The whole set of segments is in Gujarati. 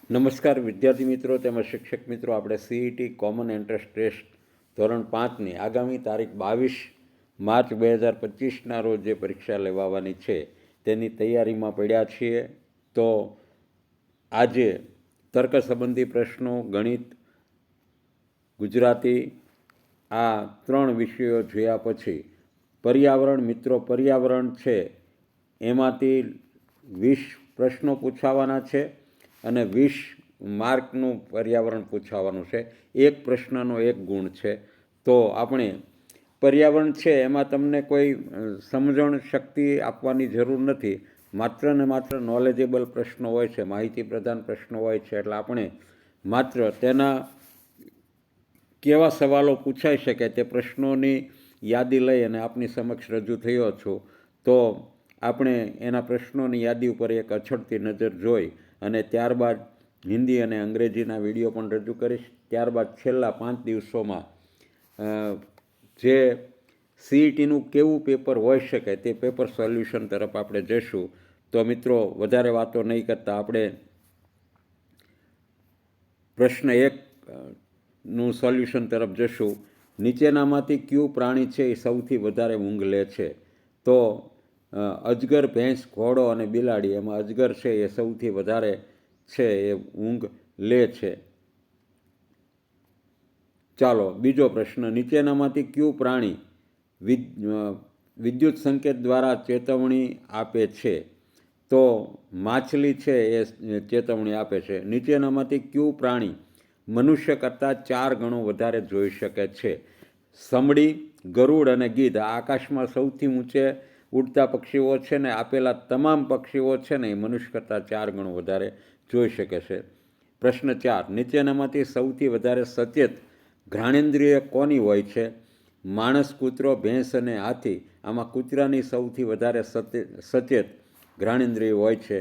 નમસ્કાર વિદ્યાર્થી મિત્રો તેમજ શિક્ષક મિત્રો, આપણે સીઈટી કોમન એન્ટ્રન્સ ટેસ્ટ ધોરણ 5ની આગામી તારીખ 22 માર્ચ 2025ના રોજ જે પરીક્ષા લેવાવાની છે તેની તૈયારીમાં પડ્યા છીએ. તો આજે તર્ક સંબંધી પ્રશ્નો, ગણિત, ગુજરાતી આ 3 વિષયો જોયા પછી પર્યાવરણ મિત્રો, પર્યાવરણ છે એમાંથી 20 પ્રશ્નો પૂછાવાના છે અને 20 માર્કનું પર્યાવરણ પૂછાવાનું છે. એક પ્રશ્નનો 1 ગુણ છે. તો આપણે પર્યાવરણ છે એમાં તમને કોઈ સમજણ શક્તિ આપવાની જરૂર નથી, માત્ર ને માત્ર નોલેજેબલ પ્રશ્નો હોય છે, માહિતી પ્રધાન પ્રશ્નો હોય છે. એટલે આપણે માત્ર તેના કેવા સવાલો પૂછાઈ શકે તે પ્રશ્નોની યાદી લઈ અને આપની સમક્ષ રજૂ થયો છું. તો આપણે એના પ્રશ્નોની યાદી ઉપર એક અછડતી નજર જોઈ અને ત્યારબાદ હિન્દી અને અંગ્રેજીના વિડીયો પણ રજૂ કરીશ. ત્યારબાદ છેલ્લા 5 દિવસોમાં જે સીઈટીનું કેવું પેપર હોઈ શકે તે પેપર સોલ્યુશન તરફ આપણે જઈશું. તો મિત્રો, વધારે વાતો નહીં કરતાં આપણે પ્રશ્ન 1નું સોલ્યુશન તરફ જશું. નીચેનામાંથી કયું પ્રાણી છે એ સૌથી વધારે ઊંઘ લે છે? તો અજગર, ભેંસ, ઘોડો અને બિલાડી. એમાં અજગર છે એ સૌથી વધારે છે એ ઊંઘ લે છે. ચાલો બીજો પ્રશ્ન, નીચેનામાંથી કયું પ્રાણી વિદ્યુત સંકેત દ્વારા ચેતવણી આપે છે? તો માછલી છે એ ચેતવણી આપે છે. નીચેનામાંથી કયું પ્રાણી મનુષ્ય કરતાં 4 ગણો વધારે જોઈ શકે છે? સમડી, ગરુડ અને ગીધ. આ આકાશમાં સૌથી ઊંચે ઉડતા પક્ષીઓ છે ને આપેલા તમામ પક્ષીઓ છે ને એ મનુષ્ય કરતાં 4 ગણો વધારે જોઈ શકે છે. પ્રશ્ન 4, નીચેનામાંથી સૌથી વધારે સચેત ઘ્રાણેન્દ્રિય કોની હોય છે? માણસ, કૂતરો, ભેંસ અને હાથી. આમાં કૂતરાની સૌથી વધારે સચેત ઘ્રાણેન્દ્રિય હોય છે.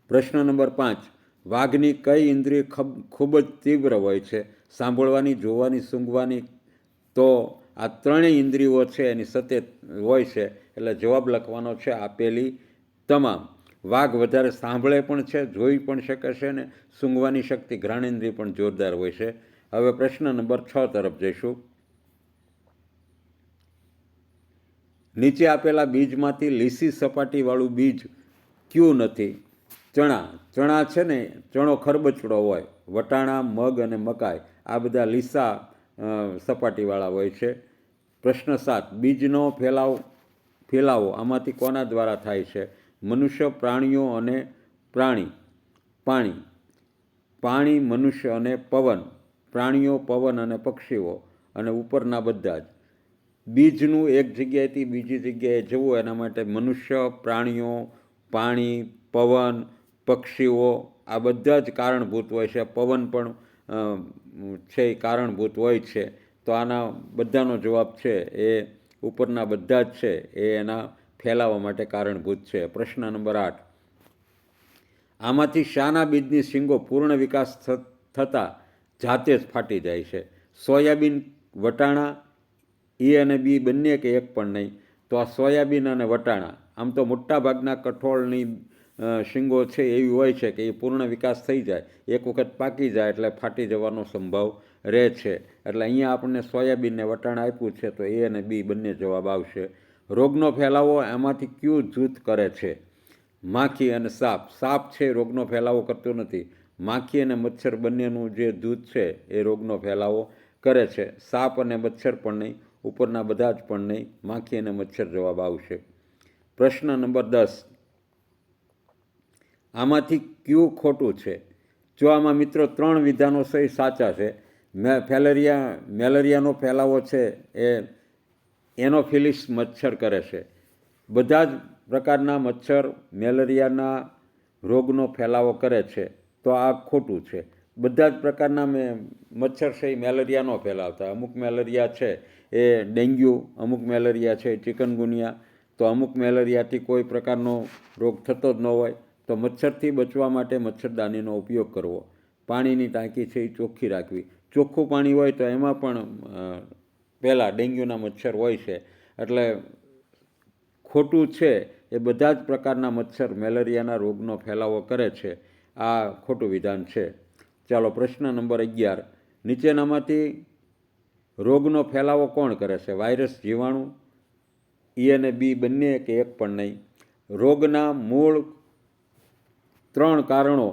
પ્રશ્ન નંબર 5, વાઘની કઈ ઇન્દ્રિય ખૂબ જ તીવ્ર હોય છે? સાંભળવાની, જોવાની, સૂંઘવાની. તો આ 3 ઇન્દ્રિયો છે એની સચેત હોય છે. એટલે જવાબ લખવાનો છે આપેલી તમામ. વાઘ વધારે સાંભળે પણ છે, જોઈ પણ શકે છે ને સૂંઘવાની શક્તિ, ઘ્રાણેન્દ્રિય પણ જોરદાર હોય છે. હવે પ્રશ્ન નંબર 6 તરફ જઈશું. નીચે આપેલા બીજમાંથી લીસી સપાટીવાળું બીજ કયું નથી? ચણા. ચણા છે ને ચણો ખરબચડો હોય. વટાણા, મગ અને મકાઈ આ બધા લીસા સપાટીવાળા હોય છે. પ્રશ્ન 7, બીજનો ફેલાવો આમાંથી કોના દ્વારા થાય છે? મનુષ્ય, પ્રાણીઓ અને પાણી. પાણી, મનુષ્ય અને પવન. પ્રાણીઓ, પવન અને પક્ષીઓ અને ઉપરના બધા જ. બીજનું એક જગ્યાએથી બીજી જગ્યાએ જવું એના માટે મનુષ્ય, પ્રાણીઓ, પાણી, પવન, પક્ષીઓ આ બધા જ કારણભૂત હોય છે. પવન પણ છે એ કારણભૂત હોય છે. તો આના બધાનો જવાબ છે એ ઉપરના બધા જ છે એ એના ફેલાવા માટે કારણભૂત છે. પ્રશ્ન નંબર 8, આમાંથી શાના બીજની શીંગો પૂર્ણ વિકાસ થતાં જાતે જ ફાટી જાય છે? સોયાબીન, વટાણા, એ અને બી બંને કે એક પણ નહીં? તો આ સોયાબીન અને વટાણા. આમ તો મોટાભાગના કઠોળની શીંગો છે એવી હોય છે કે એ પૂર્ણ વિકાસ થઈ જાય, એક વખત પાકી જાય એટલે ફાટી જવાનો સંભવ રહે છે. એટલે અહીંયા આપણને સોયાબીન ને વટાણા આપ્યું છે તો એ અને બી બંને જવાબ આવશે. રોગનો ફેલાવો એમાંથી કયું જૂથ કરે છે? માખી અને સાપ. સાપ છે રોગનો ફેલાવો કરતો નથી. માખી અને મચ્છર બંનેનું જે જૂથ છે એ રોગનો ફેલાવો કરે છે. સાપ અને મચ્છર પણ નહીં, ઉપરના બધા જ પણ નહીં. માખી અને મચ્છર જવાબ આવશે. પ્રશ્ન નંબર 10, આમાંથી કયું ખોટું છે? જો આમાં મિત્રો 3 વિધાનો સહી સાચા છે. મેલેરિયાનો ફેલાવો છે એ એનોફિલિસ મચ્છર કરે છે. બધા જ પ્રકારના મચ્છર મેલેરિયાના રોગનો ફેલાવો કરે છે. તો આ ખોટું છે. બધા જ પ્રકારના મચ્છર છે એ મેલેરિયા ન ફેલાવતા. અમુક મેલેરિયા છે એ ડેન્ગ્યુ, અમુક મેલેરિયા છે ચિકનગુનિયા. તો અમુક મેલેરિયાથી કોઈ પ્રકારનો રોગ થતો જ ન હોય. તો મચ્છરથી બચવા માટે મચ્છરદાનીનો ઉપયોગ કરવો. પાણીની ટાંકી છે એ ચોખ્ખી રાખવી. ચોખ્ખું પાણી હોય તો એમાં પણ પહેલાં ડેન્ગ્યુના મચ્છર હોય છે. એટલે ખોટું છે એ બધા જ પ્રકારના મચ્છર મેલેરિયાના રોગનો ફેલાવો કરે છે. આ ખોટું વિધાન છે. ચાલો પ્રશ્ન નંબર 11, નીચેનામાંથી રોગનો ફેલાવો કોણ કરે છે? વાયરસ, જીવાણુ, ઈ અને બી બંને કે એક પણ નહીં? રોગના મૂળ 3 કારણો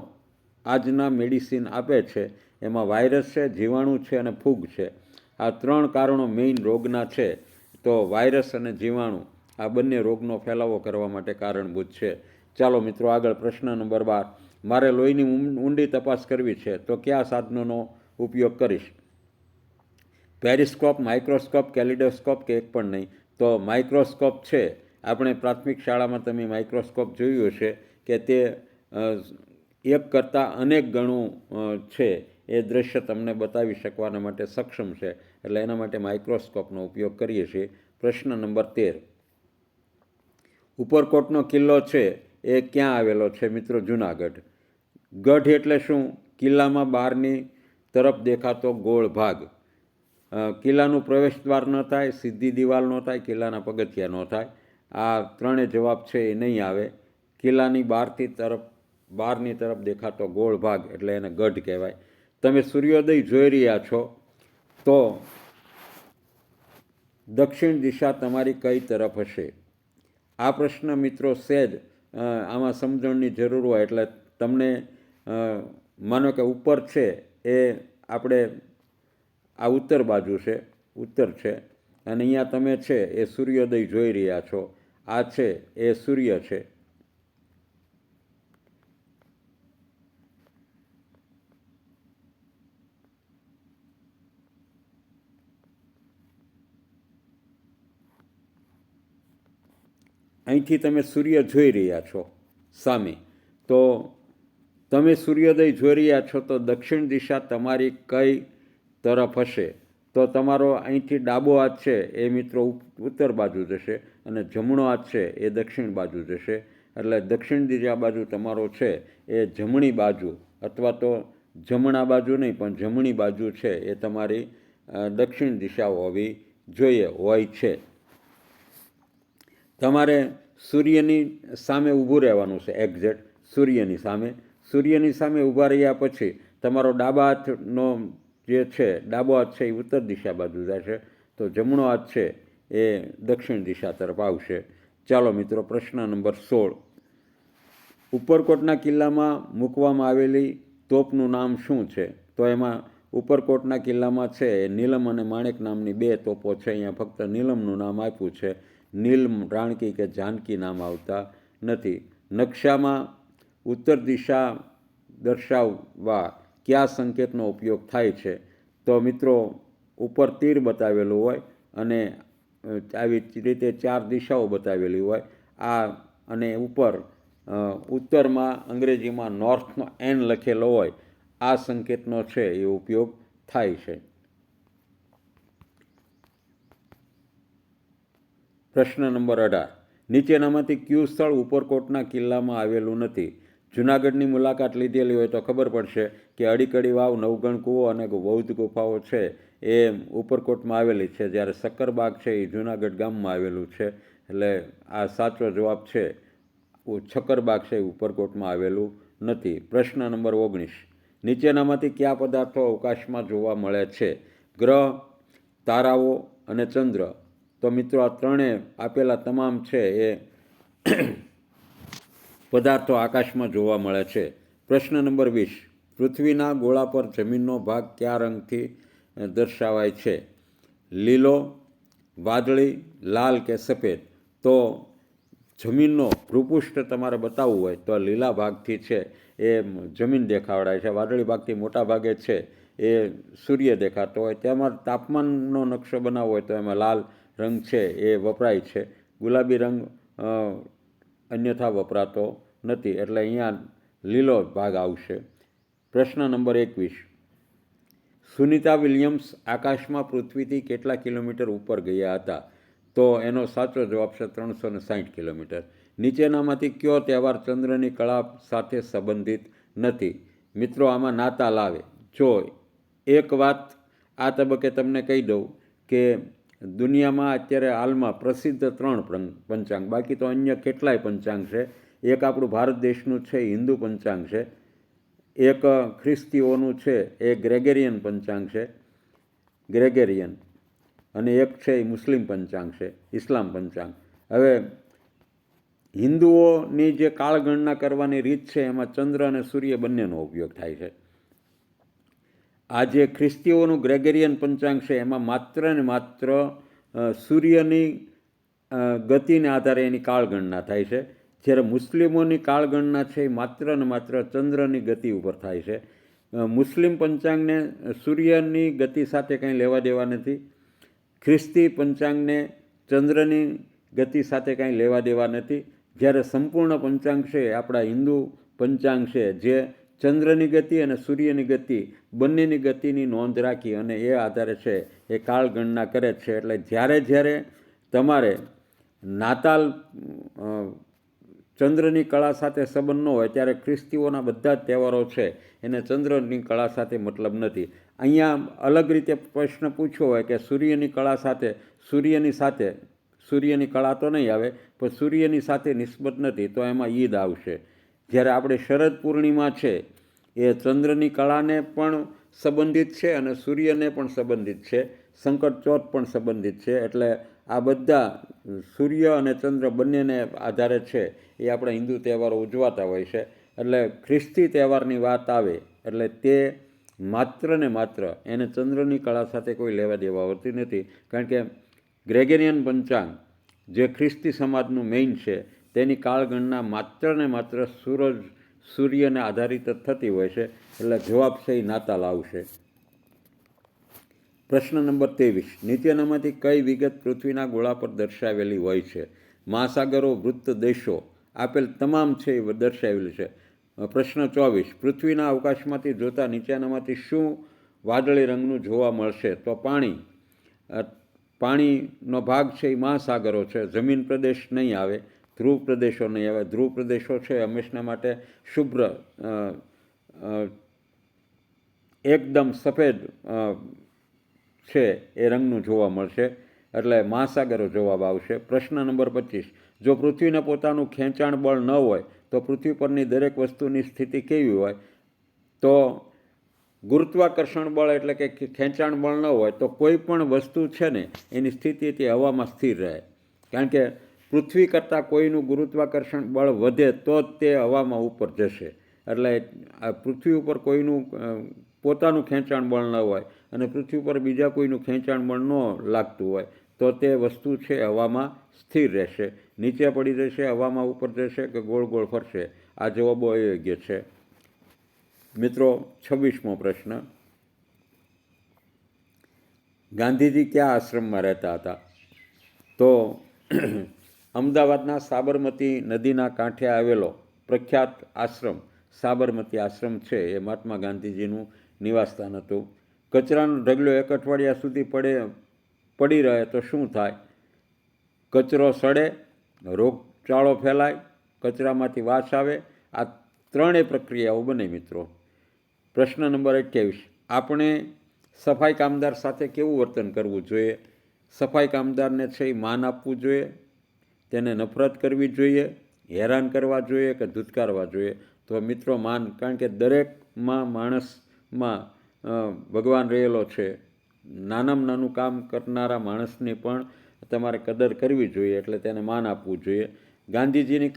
આજના મેડિસિન આપે છે. એમાં વાયરસ છે, જીવાણુ છે અને ફૂગ છે. આ 3 કારણો મેઇન રોગના છે. તો વાયરસ અને જીવાણુ આ બંને રોગનો ફેલાવો કરવા માટે કારણભૂત છે. ચાલો મિત્રો આગળ પ્રશ્ન નંબર 12, મારે લોહીની ઊંડી તપાસ કરવી છે તો કયા સાધનોનો ઉપયોગ કરીશ? પેરિસ્કોપ, માઇક્રોસ્કોપ, કેલિડોસ્કોપ કે એક પણ નહીં? તો માઇક્રોસ્કોપ છે. આપણે પ્રાથમિક શાળામાં તમે માઇક્રોસ્કોપ જોયું હશે કે તે એક કરતાં અનેક ગણું છે એ દૃશ્ય તમને બતાવી શકવાના માટે સક્ષમ છે. એટલે એના માટે માઇક્રોસ્કોપનો ઉપયોગ કરીએ છીએ. પ્રશ્ન નંબર 13, ઉપરકોટનો કિલ્લો છે એ ક્યાં આવેલો છે? મિત્રો જૂનાગઢ. ગઢ એટલે શું? કિલ્લામાં બહારની તરફ દેખાતો ગોળ ભાગ. કિલ્લાનું પ્રવેશદ્વાર ન થાય, સીધી દિવાલ ન થાય, કિલ્લાના પગથિયા ન થાય. આ 3 જવાબ છે એ નહીં આવે. કિલ્લાની બહારની તરફ દેખાતો ગોળ ભાગ એટલે એને ગઢ કહેવાય. તમે સૂર્યોદય જોઈ રહ્યા છો તો દક્ષિણ દિશા તમારી કઈ તરફ હશે? આ પ્રશ્ન મિત્રો સહેજ આમાં સમજણની જરૂર હોય. એટલે તમને માનો કે ઉપર છે એ આપણે આ ઉત્તર બાજુ છે, ઉત્તર છે, અને અહીંયા તમે છે એ સૂર્યોદય જોઈ રહ્યા છો. આ છે એ સૂર્ય છે. અહીંથી તમે સૂર્ય જોઈ રહ્યા છો સામે. તો તમે સૂર્યોદય જોઈ રહ્યા છો તો દક્ષિણ દિશા તમારી કઈ તરફ હશે? તો તમારો અહીંથી ડાબો હાથ છે એ મિત્રો ઉત્તર બાજુ જશે અને જમણો હાથ છે એ દક્ષિણ બાજુ જશે. એટલે દક્ષિણ દિશા બાજુ તમારો છે એ જમણી બાજુ, અથવા તો જમણા બાજુ નહીં પણ જમણી બાજુ છે એ તમારી દક્ષિણ દિશા હોવી જોઈએ, હોય છે. તમારે સૂર્યની સામે ઊભું રહેવાનું છે, એક્ઝેક્ટ સૂર્યની સામે. સૂર્યની સામે ઊભા રહ્યા પછી તમારો ડાબા હાથનો જે છે, ડાબો હાથ છે એ ઉત્તર દિશા બાજુ જશે, તો જમણો હાથ છે એ દક્ષિણ દિશા તરફ આવશે. ચાલો મિત્રો પ્રશ્ન નંબર 16, ઉપરકોટના કિલ્લામાં મૂકવામાં આવેલી તોપનું નામ શું છે? તો એમાં ઉપરકોટના કિલ્લામાં છે એ નીલમ અને માણેક નામની 2 તોપો છે. અહીંયા ફક્ત નીલમનું નામ આપ્યું છે. નીલમ, રાણકી કે જાનકી નામ આવતા નથી. નકશામાં ઉત્તર દિશા દર્શાવવા કયા સંકેતનો ઉપયોગ થાય છે? તો મિત્રો ઉપર તીર બતાવેલું હોય અને આવી રીતે 4 દિશાઓ બતાવેલી હોય. આ અને ઉપર ઉત્તરમાં અંગ્રેજીમાં નોર્થનો એન લખેલો હોય. આ સંકેતનો છે એ ઉપયોગ થાય છે. પ્રશ્ન નંબર 18, નીચેનામાંથી કયું સ્થળ ઉપરકોટના કિલ્લામાં આવેલું નથી? જૂનાગઢની મુલાકાત લીધેલી હોય તો ખબર પડશે કે અડીકડી વાવ, નવગણ કૂવો અને બૌદ્ધ ગુફાઓ છે એ ઉપરકોટમાં આવેલી છે, જ્યારે શક્કરબાગ છે એ જૂનાગઢ ગામમાં આવેલું છે. એટલે આ સાચો જવાબ છે, શક્કરબાગ છે એ ઉપરકોટમાં આવેલું નથી. પ્રશ્ન નંબર 19, નીચેનામાંથી કયા પદાર્થો અવકાશમાં જોવા મળે છે? ગ્રહ, તારાઓ અને ચંદ્ર. તો મિત્રો આ 3 આપેલા તમામ છે એ પદાર્થો આકાશમાં જોવા મળે છે. પ્રશ્ન નંબર 20, પૃથ્વીના ગોળા પર જમીનનો ભાગ કયા રંગથી દર્શાવાય છે? લીલો, વાદળી, લાલ કે સફેદ? તો જમીનનો ભૂપૃષ્ઠ તમારે બતાવવું હોય તો લીલા ભાગથી છે એ જમીન દેખાવડાય છે. વાદળી ભાગથી મોટા ભાગે છે એ સૂર્ય દેખાતો હોય. તેમાં તાપમાનનો નકશો બનાવવો હોય તો એમાં લાલ રંગ છે એ વપરાય છે. ગુલાબી રંગ અન્યથા વપરાતો નથી. એટલે અહીંયા લીલો ભાગ આવશે. પ્રશ્ન નંબર 21, સુનિતા વિલિયમ્સ આકાશમાં પૃથ્વીથી કેટલા કિલોમીટર ઉપર ગયા હતા? તો એનો સાચો જવાબ છે 360 કિલોમીટર. નીચેનામાંથી કયો તહેવાર ચંદ્રની કળા સાથે સંબંધિત નથી? મિત્રો આમાં નાતાલ આવે. જો એક વાત આ તબક્કે તમને કહી દઉં કે દુનિયામાં અત્યારે હાલમાં પ્રસિદ્ધ 3 પંચાંગ, બાકી તો અન્ય કેટલાય પંચાંગ છે. એક આપણું ભારત દેશનું છે હિન્દુ પંચાંગ છે, એક ખ્રિસ્તીઓનું છે એ ગ્રેગેરિયન પંચાંગ છે, ગ્રેગેરિયન, અને એક છે એ મુસ્લિમ પંચાંગ છે, ઇસ્લામ પંચાંગ. હવે હિન્દુઓની જે કાળગણના કરવાની રીત છે એમાં ચંદ્ર અને સૂર્ય બંનેનો ઉપયોગ થાય છે. આ જે ખ્રિસ્તીઓનું ગ્રેગેરિયન પંચાંગ છે એમાં માત્ર ને માત્ર સૂર્યની ગતિને આધારે એની કાળગણના થાય છે, જ્યારે મુસ્લિમોની કાળગણના છે એ માત્ર ને માત્ર ચંદ્રની ગતિ ઉપર થાય છે. મુસ્લિમ પંચાંગને સૂર્યની ગતિ સાથે કંઈ લેવા દેવા નથી, ખ્રિસ્તી પંચાંગને ચંદ્રની ગતિ સાથે કાંઈ લેવા દેવા નથી, જ્યારે સંપૂર્ણ પંચાંગ છે આપણા હિન્દુ પંચાંગ છે જે ચંદ્રની ગતિ અને સૂર્યની ગતિ બંનેની ગતિની નોંધ રાખી અને એ આધારે છે એ કાળગણના કરે છે. એટલે જ્યારે જ્યારે તમારે નાતાલ ચંદ્રની કળા સાથે સંબંધ ન હોય ત્યારે ખ્રિસ્તીઓના બધા જ તહેવારો છે એને ચંદ્રની કળા સાથે મતલબ નથી. અહીંયા અલગ રીતે પ્રશ્ન પૂછ્યો હોય કે સૂર્યની કળા સાથે, સૂર્યની કળા તો નહીં આવે પણ સૂર્યની સાથે નિસ્બત નથી, તો એમાં ઈદ આવશે. જ્યારે આપણે શરદ પૂર્ણિમા છે એ ચંદ્રની કળાને પણ સંબંધિત છે અને સૂર્યને પણ સંબંધિત છે, સંકટ ચોથ પણ સંબંધિત છે. એટલે આ બધા સૂર્ય અને ચંદ્ર બંનેને આધારે છે એ આપણા હિન્દુ તહેવારો ઉજવાતા હોય છે. એટલે ખ્રિસ્તી તહેવારની વાત આવે એટલે તે માત્ર ને માત્ર એને ચંદ્રની કળા સાથે કોઈ લેવા દેવા હોતી નથી, કારણ કે ગ્રેગેરિયન પંચાંગ જે ખ્રિસ્તી સમાજનું મેઇન છે તેની કાળગણના માત્ર ને માત્ર સૂર્યને આધારિત જ થતી હોય છે. એટલે જવાબ છે એ નાતાલ આવશે. પ્રશ્ન નંબર 23, નીચેનામાંથી કઈ વિગત પૃથ્વીના ગોળા પર દર્શાવેલી હોય છે? મહાસાગરો, વૃત્ત, દેશો આપેલ તમામ છે એ દર્શાવેલી છે. પ્રશ્ન 24, પૃથ્વીના અવકાશમાંથી જોતા નીચેનામાંથી શું વાદળી રંગનું જોવા મળશે? તો પાણી. પાણીનો ભાગ છે એ મહાસાગરો છે, જમીન પ્રદેશ નહીં આવે, ધ્રુવ પ્રદેશો નહીં આવે. ધ્રુવ પ્રદેશો છે હંમેશના માટે શુભ્ર એકદમ સફેદ છે એ રંગનું જોવા મળશે, એટલે મહાસાગરો જવાબ આવશે. પ્રશ્ન નંબર 25, જો પૃથ્વીને પોતાનું ખેંચાણ બળ ન હોય તો પૃથ્વી પરની દરેક વસ્તુની સ્થિતિ કેવી હોય? તો ગુરુત્વાકર્ષણ બળ એટલે કે ખેંચાણ બળ ન હોય તો કોઈ પણ વસ્તુ છે ને એની સ્થિતિ તે હવામાં સ્થિર રહે, કારણ કે પૃથ્વી કરતાં કોઈનું ગુરુત્વાકર્ષણ બળ વધે તો જ તે હવામાં ઉપર જશે. એટલે આ પૃથ્વી ઉપર કોઈનું પોતાનું ખેંચાણ બળ ન હોય અને પૃથ્વી ઉપર બીજા કોઈનું ખેંચાણ બળ ન લાગતું હોય તો તે વસ્તુ છે હવામાં સ્થિર રહેશે, નીચે પડી જશે, હવામાં ઉપર જશે કે ગોળ ગોળ ફરશે. આ જવાબો અયોગ્ય છે. મિત્રો, 26મો પ્રશ્ન, ગાંધીજી કયા આશ્રમમાં રહેતા હતા? તો અમદાવાદના સાબરમતી નદીના કાંઠે આવેલો પ્રખ્યાત આશ્રમ સાબરમતી આશ્રમ છે એ મહાત્મા ગાંધીજીનું નિવાસસ્થાન હતું. કચરાનો ઢગલો એક અઠવાડિયા સુધી પડી રહે તો શું થાય? કચરો સડે, રોગચાળો ફેલાય, કચરામાંથી વાસ આવે. આ ત્રણેય પ્રક્રિયાઓ બને મિત્રો. પ્રશ્ન નંબર 28, આપણે સફાઈ કામદાર સાથે કેવું વર્તન કરવું જોઈએ? સફાઈ કામદારને છે એ માન આપવું જોઈએ, તેને નફરત કરવી જોઈએ, હેરાન કરવા જોઈએ કે ધુતકારવા જોઈએ? તો મિત્રો માન, કારણ કે દરેકમાં માણસમાં ભગવાન રહેલો છે. નાનામાં નાનું કામ કરનારા માણસની પણ તમારે કદર કરવી જોઈએ, એટલે તેને માન આપવું જોઈએ. ગાંધીજી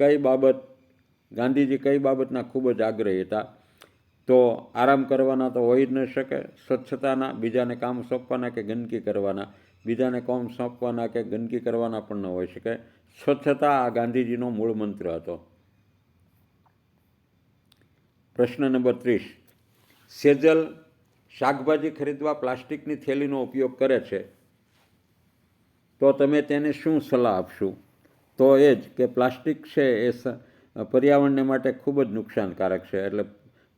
કઈ બાબતના ખૂબ જ આગ્રહી હતા? તો આરામ કરવાના તો હોઈ જ ન શકે, સ્વચ્છતાના, બીજાને કામ સોંપવાના કે ગંદકી કરવાના, બીજાને કામ સોંપવાના કે ગંદકી કરવાના પણ ન હોઈ શકે. સ્વચ્છતા આ ગાંધીજીનો મૂળ મંત્ર હતો. પ્રશ્ન નંબર 30, સેજલ શાકભાજી ખરીદવા પ્લાસ્ટિકની થેલીનો ઉપયોગ કરે છે, તો તમે તેને શું સલાહ આપશો? તો એ જ કે પ્લાસ્ટિક છે એ પર્યાવરણને માટે ખૂબ જ નુકસાનકારક છે, એટલે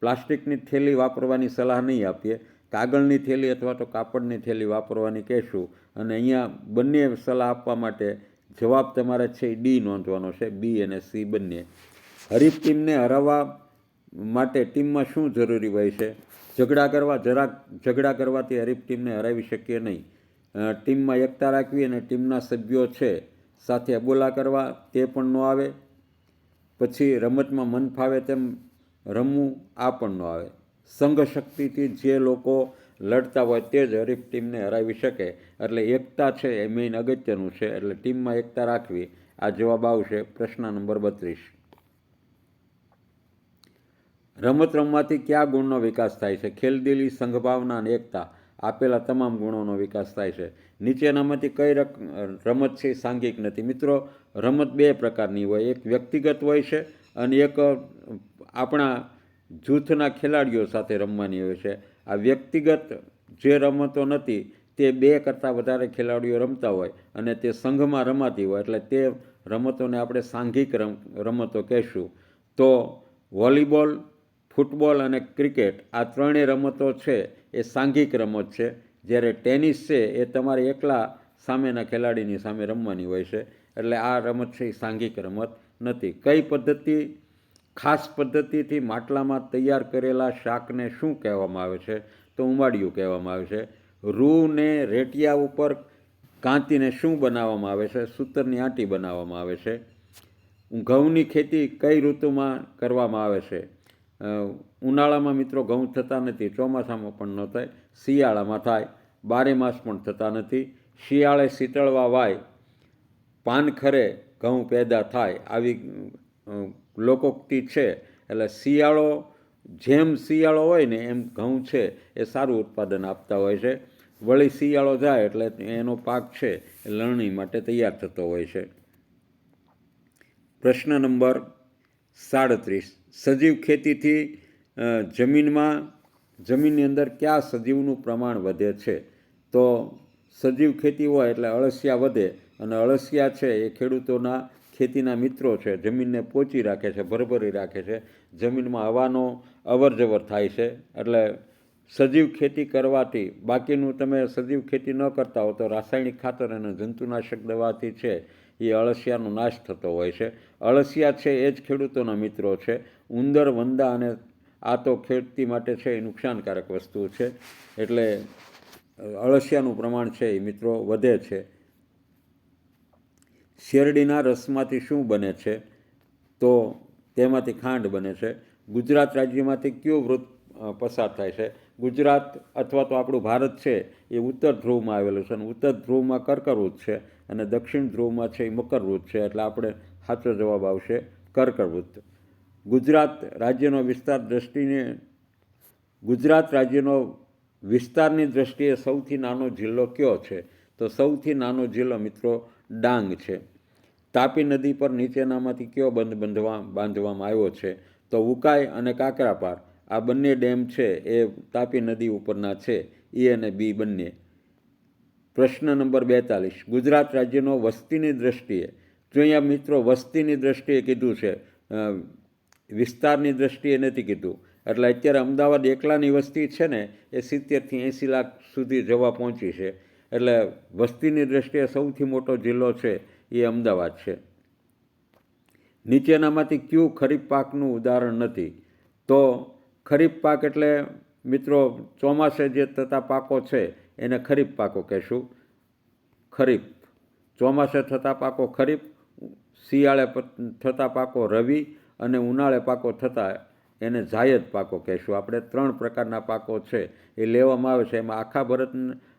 પ્લાસ્ટિકની થેલી વાપરવાની સલાહ નહીં આપીએ, કાગળની થેલી અથવા તો કાપડની થેલી વાપરવાની કહેશું. અને અહીંયા બંને સલાહ આપવા માટે જવાબ તમારે છે એ ડી નોંધવાનો છે, બી અને સી બંને. હરીફ ટીમને હરાવવા માટે ટીમમાં શું જરૂરી હોય છે? ઝઘડા કરવાથી હરીફ ટીમને હરાવી શકીએ નહીં. ટીમમાં એકતા રાખવી અને ટીમના સભ્યો છે સાથે અબોલા કરવા તે પણ ન આવે. પછી રમતમાં મન ફાવે તેમ રમવું આ પણ ન આવે. સંઘ શક્તિથી જે લોકો લડતા હોય તે જ હરીફ ટીમને હરાવી શકે, એટલે એકતા છે એ મેઇન અગત્યનું છે, એટલે ટીમમાં એકતા રાખવી. આ જવાબ આવશે પ્રશ્ન નંબર 32. રમત રમવાથી કયા ગુણનો વિકાસ થાય છે? ખેલદિલી, સંઘભાવના અને એકતા, આપેલા તમામ ગુણોનો વિકાસ થાય છે. નીચેનામાંથી કઈ રમત છે સાંઘિક નથી? મિત્રો, રમત બે પ્રકારની હોય, એક વ્યક્તિગત હોય છે અને એક આપણા જૂથના ખેલાડીઓ સાથે રમવાની હોય છે. આ વ્યક્તિગત જે રમતો નથી તે બે કરતાં વધારે ખેલાડીઓ રમતા હોય અને તે સંઘમાં રમાતી હોય, એટલે તે રમતોને આપણે સાંઘિક રમતો કહેશું. તો વોલીબોલ, ફૂટબોલ અને ક્રિકેટ આ ત્રણેય રમતો છે એ સાંઘિક રમત છે, જ્યારે ટેનિસ છે એ તમારે એકલા સામેના ખેલાડીની સામે રમવાની હોય છે, એટલે આ રમત છે એ સાંઘિક રમત નથી. કઈ પદ્ધતિ, ખાસ પદ્ધતિથી માટલામાં તૈયાર કરેલા શાકને શું કહેવામાં આવે છે? તો ઉંબાડિયું કહેવામાં આવે છે. રૂ ને રેટિયા ઉપર કાંતીને શું બનાવવામાં આવે છે? સૂતરની આંટી બનાવવામાં આવે છે. ઘઉંની ખેતી કઈ ઋતુમાં કરવામાં આવે છે? ઉનાળામાં મિત્રો ઘઉં થતા નથી, ચોમાસામાં પણ ન થાય, શિયાળામાં થાય, બારે માસ પણ થતા નથી. શિયાળે શીતળવા વાય, પાનખરે ઘઉં પેદા થાય, આવી લોકોક્તિ છે. એટલે જેમ શિયાળો હોય ને એમ ઘઉં છે એ સારું ઉત્પાદન આપતા હોય છે. વળી શિયાળો જાય એટલે એનો પાક છે એ લણણી માટે તૈયાર થતો હોય છે. પ્રશ્ન નંબર 37. સજીવ ખેતીથી જમીનની અંદર કયા સજીવનું પ્રમાણ વધે છે? તો સજીવ ખેતી હોય એટલે અળસિયા વધે, અને અળસિયા છે એ ખેડૂતોના ખેતીના મિત્રો છે, જમીનને પોચી રાખે છે, ભરભરી રાખે છે, જમીનમાં હવાનો અવરજવર થાય છે. એટલે સજીવ ખેતી કરવાથી, બાકીનું તમે સજીવ ખેતી ન કરતા હો તો રાસાયણિક ખાતર અને જંતુનાશક દવાથી છે એ અળસિયાનો નાશ થતો હોય છે. અળસિયા છે એ જ ખેડૂતોના મિત્રો છે. ઉંદર, વંદા અને આ તો ખેતી માટે છે એ નુકસાનકારક વસ્તુ છે, એટલે અળસિયાનું પ્રમાણ છે એ મિત્રો વધે છે. શેરડીના રસમાંથી શું બને છે? તો તેમાંથી ખાંડ બને છે. ગુજરાત રાજ્યમાંથી કયું વૃત્ત પસાર થાય છે? ગુજરાત અથવા તો આપણું ભારત છે એ ઉત્તર ધ્રુવમાં આવેલું છે, અને ઉત્તર ધ્રુવમાં કર્કવૃત્ત છે અને દક્ષિણ ધ્રુવમાં છે એ મકરવૃત્ત છે, એટલે આપણે સાચો જવાબ આવશે કર્કવૃત્ત. ગુજરાત રાજ્યનો વિસ્તારની દ્રષ્ટિએ સૌથી નાનો જિલ્લો કયો છે? તો સૌથી નાનો જિલ્લો મિત્રો ડાંગ છે. તાપી નદી પર નીચેનામાંથી કયો બંધ બાંધવામાં આવ્યો છે? તો ઉકાઈ અને કાકરાપાર આ બંને ડેમ છે એ તાપી નદી ઉપરના છે, એ અને બી બંને. પ્રશ્ન નંબર 42. ગુજરાત રાજ્યનો વસ્તીની દ્રષ્ટિએ, જો અહીંયા મિત્રો વસ્તીની દ્રષ્ટિએ કીધું છે, વિસ્તારની દ્રષ્ટિએ નથી કીધું, એટલે અત્યારે અમદાવાદ એકલાની વસ્તી છે ને એ 70થી 80 લાખ સુધી જવા પહોંચી છે, એટલે વસ્તીની દ્રષ્ટિએ સૌથી મોટો જિલ્લો છે એ અમદાવાદ છે. નીચેનામાંથી કયું ખરીફ પાકનું ઉદાહરણ નથી? તો ખરીફ પાક એટલે મિત્રો ચોમાસે જે થતા પાકો છે એને ખરીફ પાકો કહેશું. ખરીફ, ચોમાસે થતા પાકો ખરીફ, શિયાળે થતા પાકો રવિ, અને ઉનાળે પાકો થતા એને જાયદ પાકો કહેશું. આપણે 3 પ્રકારના પાકો છે એ લેવામાં આવે છે. એમાં આખા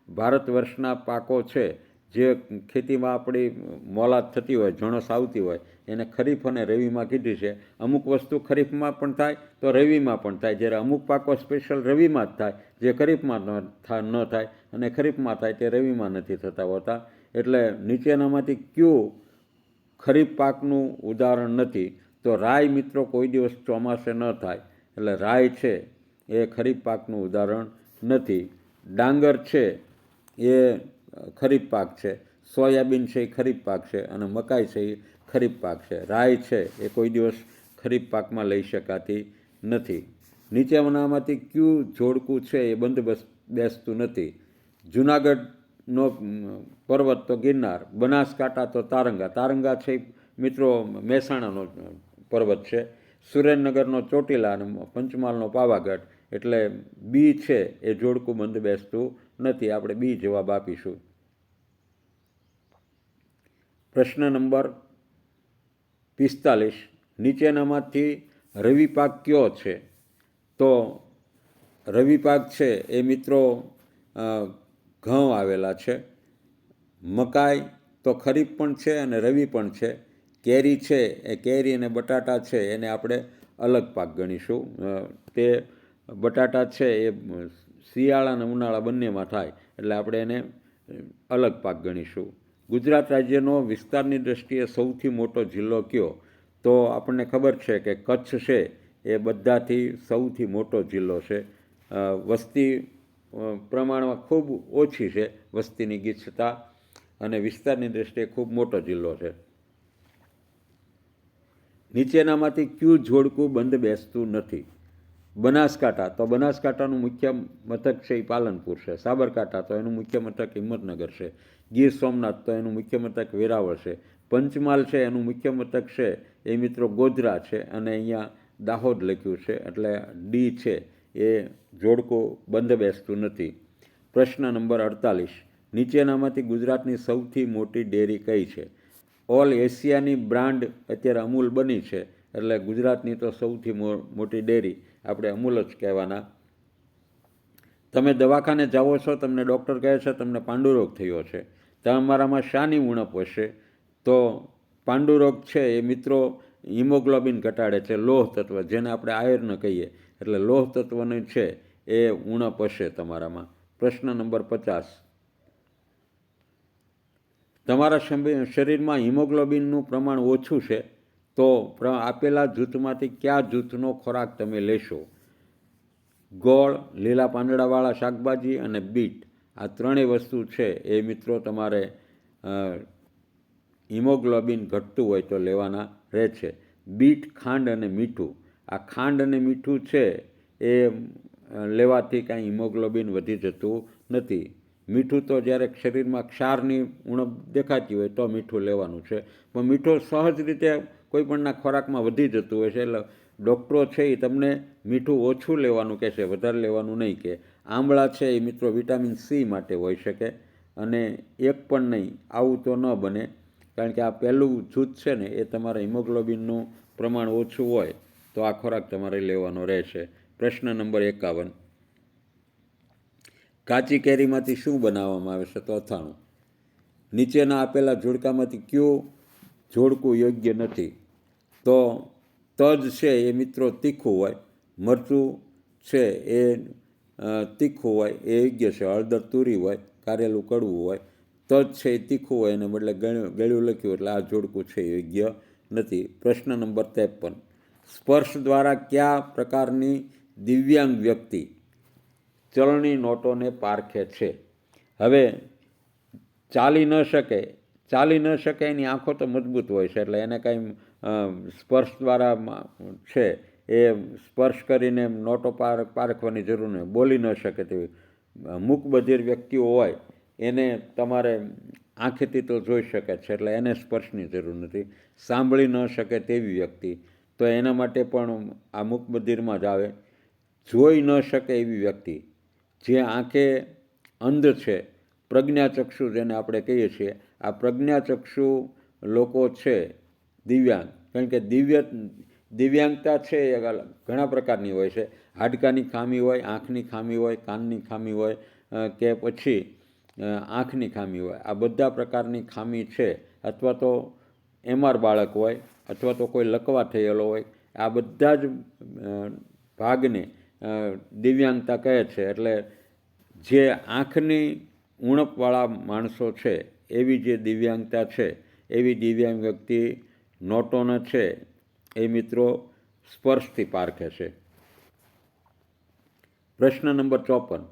ભારત વર્ષના પાકો છે જે ખેતીમાં આપણી મોલાદ થતી હોય, જણસ આવતી હોય, એને ખરીફ અને રવિમાં કીધી છે. અમુક વસ્તુ ખરીફમાં પણ થાય તો રવિમાં પણ થાય, જ્યારે અમુક પાકો સ્પેશિયલ રવિમાં જ થાય જે ખરીફમાં ન થાય, અને ખરીફમાં થાય તે રવિમાં નથી થતા હોતા. એટલે નીચેનામાંથી કયું ખરીફ પાકનું ઉદાહરણ નથી? તો રાઈ મિત્રો કોઈ દિવસ ચોમાસે ન થાય, એટલે રાઈ છે એ ખરીફ પાકનું ઉદાહરણ નથી. ડાંગર છે એ ખરીફ પાક છે, સોયાબીન છે એ ખરીફ પાક છે, અને મકાઈ છે એ ખરીફ પાક છે. રાઈ છે એ કોઈ દિવસ ખરીફ પાકમાં લઈ શકાતી નથી. નીચેનામાંથી કયું જોડકું છે એ બંધ બેસતું નથી? જુનાગઢનો પર્વત તો ગિરનાર, બનાસકાંઠા તો તારંગા છે મિત્રો મહેસાણાનો પર્વત છે, સુરેન્દ્રનગરનો ચોટીલા અને પંચમહાલનો પાવાગઢ, એટલે બી છે એ જોડકું બંધ બેસતું નથી. આપણે બી જવાબ આપીશું. પ્રશ્ન નંબર 45. નીચેનામાંથી રવિ પાક કયો છે? તો રવિ પાક છે એ મિત્રો ઘઉં આવેલા છે, મકાઈ તો ખરીફ પણ છે અને રવિ પણ છે, કેરી છે એ કેરી અને બટાટા છે એને આપણે અલગ પાક ગણીશું. તે બટાટા છે એ શિયાળા અને ઉનાળા બંનેમાં થાય એટલે આપણે એને અલગ પાક ગણીશું. ગુજરાત રાજ્યનો વિસ્તારની દૃષ્ટિએ સૌથી મોટો જિલ્લો કયો? તો આપણને ખબર છે કે કચ્છ છે એ બધાથી સૌથી મોટો જિલ્લો છે. વસ્તી પ્રમાણમાં ખૂબ ઓછી છે, વસ્તીની ગીચતા, અને વિસ્તારની દૃષ્ટિએ ખૂબ મોટો જિલ્લો છે. નીચેનામાંથી કયું જોડકું બંધ બેસતું નથી? બનાસકાંઠા, તો બનાસકાંઠાનું મુખ્ય મથક છે એ પાલનપુર છે. સાબરકાંઠા, તો એનું મુખ્ય મથક હિંમતનગર છે. ગીર સોમનાથ, તો એનું મુખ્ય મથક વેરાવળ છે. પંચમહાલ છે એનું મુખ્ય મથક છે એ મિત્રો ગોધરા છે, અને અહીંયા દાહોદ લખ્યું છે, એટલે ડી છે એ જોડકું બંધ બેસતું નથી. પ્રશ્ન નંબર 48, નીચેનામાંથી ગુજરાતની સૌથી મોટી ડેરી કઈ છે? ઓલ એશિયાની બ્રાન્ડ અત્યારે અમૂલ બની છે, એટલે ગુજરાતની તો સૌથી મોટી ડેરી આપણે અમૂલ જ કહેવાના. તમે દવાખાને જાઓ છો, તમને ડૉક્ટર કહે છે તમને પાંડુરોગ થયો છે, તમારામાં શાની ઉણપ હશે? તો પાંડુરોગ છે એ મિત્રો હિમોગ્લોબિન ઘટાડે છે, લોહ તત્વ, જેને આપણે આયર્ન કહીએ, એટલે લોહ તત્વની છે એ ઉણપ હશે તમારામાં. પ્રશ્ન નંબર 50, તમારા શરીરમાં હિમોગ્લોબિનનું પ્રમાણ ઓછું છે તો આપેલા જૂથમાંથી કયા જૂથનો ખોરાક તમે લેશો? ગોળ, લીલા પાંદડાવાળા શાકભાજી અને બીટ, આ ત્રણેય વસ્તુ છે એ મિત્રો તમારે હિમોગ્લોબિન ઘટતું હોય તો લેવાના રહે છે. બીટ, ખાંડ અને મીઠું, આ ખાંડ અને મીઠું છે એ લેવાથી કાંઈ હિમોગ્લોબિન વધી જતું નથી. મીઠું તો જ્યારે શરીરમાં ક્ષારની ઉણપ દેખાતી હોય તો મીઠું લેવાનું છે, પણ મીઠું સહજ રીતે કોઈપણના ખોરાકમાં વધી જતું હોય છે, એટલે ડૉક્ટરો છે એ તમને મીઠું ઓછું લેવાનું કહેશે, વધારે લેવાનું નહીં કે. આંબળા છે એ મિત્રો વિટામિન સી માટે હોઈ શકે, અને એક પણ નહીં, આવું તો ન બને, કારણ કે આ પહેલું જૂથ છે ને એ તમારા હિમોગ્લોબિનનું પ્રમાણ ઓછું હોય તો આ ખોરાક તમારે લેવાનો રહેશે. પ્રશ્ન નંબર 51, કાચી કેરીમાંથી શું બનાવવામાં આવે છે? તો અથાણું. નીચેના આપેલા જોડકામાંથી કયું જોડકું યોગ્ય નથી? તો તજ છે એ મિત્રો તીખું હોય, મરચું છે એ તીખું હોય એ યોગ્ય છે, હળદર તુરી હોય, કારેલું કડવું હોય. તજ છે એ તીખું હોય એને બદલે ગળ્યું લખ્યું, એટલે આ જોડકું છે એ યોગ્ય નથી. પ્રશ્ન નંબર 53, સ્પર્શ દ્વારા કયા પ્રકારની દિવ્યાંગ વ્યક્તિ ચલણી નોટોને પારખે છે? હવે ચાલી ન શકે એની આંખો તો મજબૂત હોય છે, એટલે એને કાંઈ સ્પર્શ દ્વારા છે એ સ્પર્શ કરીને નોટો પારખવાની જરૂર નહીં. બોલી ન શકે તેવી મૂકબધિર વ્યક્તિઓ હોય એને તમારે આંખેથી તો જોઈ શકે છે, એટલે એને સ્પર્શની જરૂર નથી. સાંભળી ન શકે તેવી વ્યક્તિ, તો એના માટે પણ આ મૂકબધિરમાં જ આવે. જોઈ ન શકે એવી વ્યક્તિ, જે આંખે અંધ છે, પ્રજ્ઞાચક્ષુ જેને આપણે કહીએ છીએ, આ પ્રજ્ઞાચક્ષુ લોકો છે દિવ્યાંગ, કારણ કે દિવ્યાંગતા છે એ ઘણા પ્રકારની હોય છે. હાડકાની ખામી હોય, આંખની ખામી હોય, કાનની ખામી હોય, કે પછી આંખની ખામી હોય, આ બધા પ્રકારની ખામી છે, અથવા તો એમઆર બાળક હોય, અથવા તો કોઈ લકવા થયેલો હોય, આ બધા જ ભાગને દિવ્યાંગતા કહે છે. એટલે જે આંખની ઉણપવાળા માણસો છે એવી જે દિવ્યાંગતા છે, એવી દિવ્યાંગ વ્યક્તિ નોટોને છે એ મિત્રો સ્પર્શથી પારખે છે. પ્રશ્ન નંબર 54,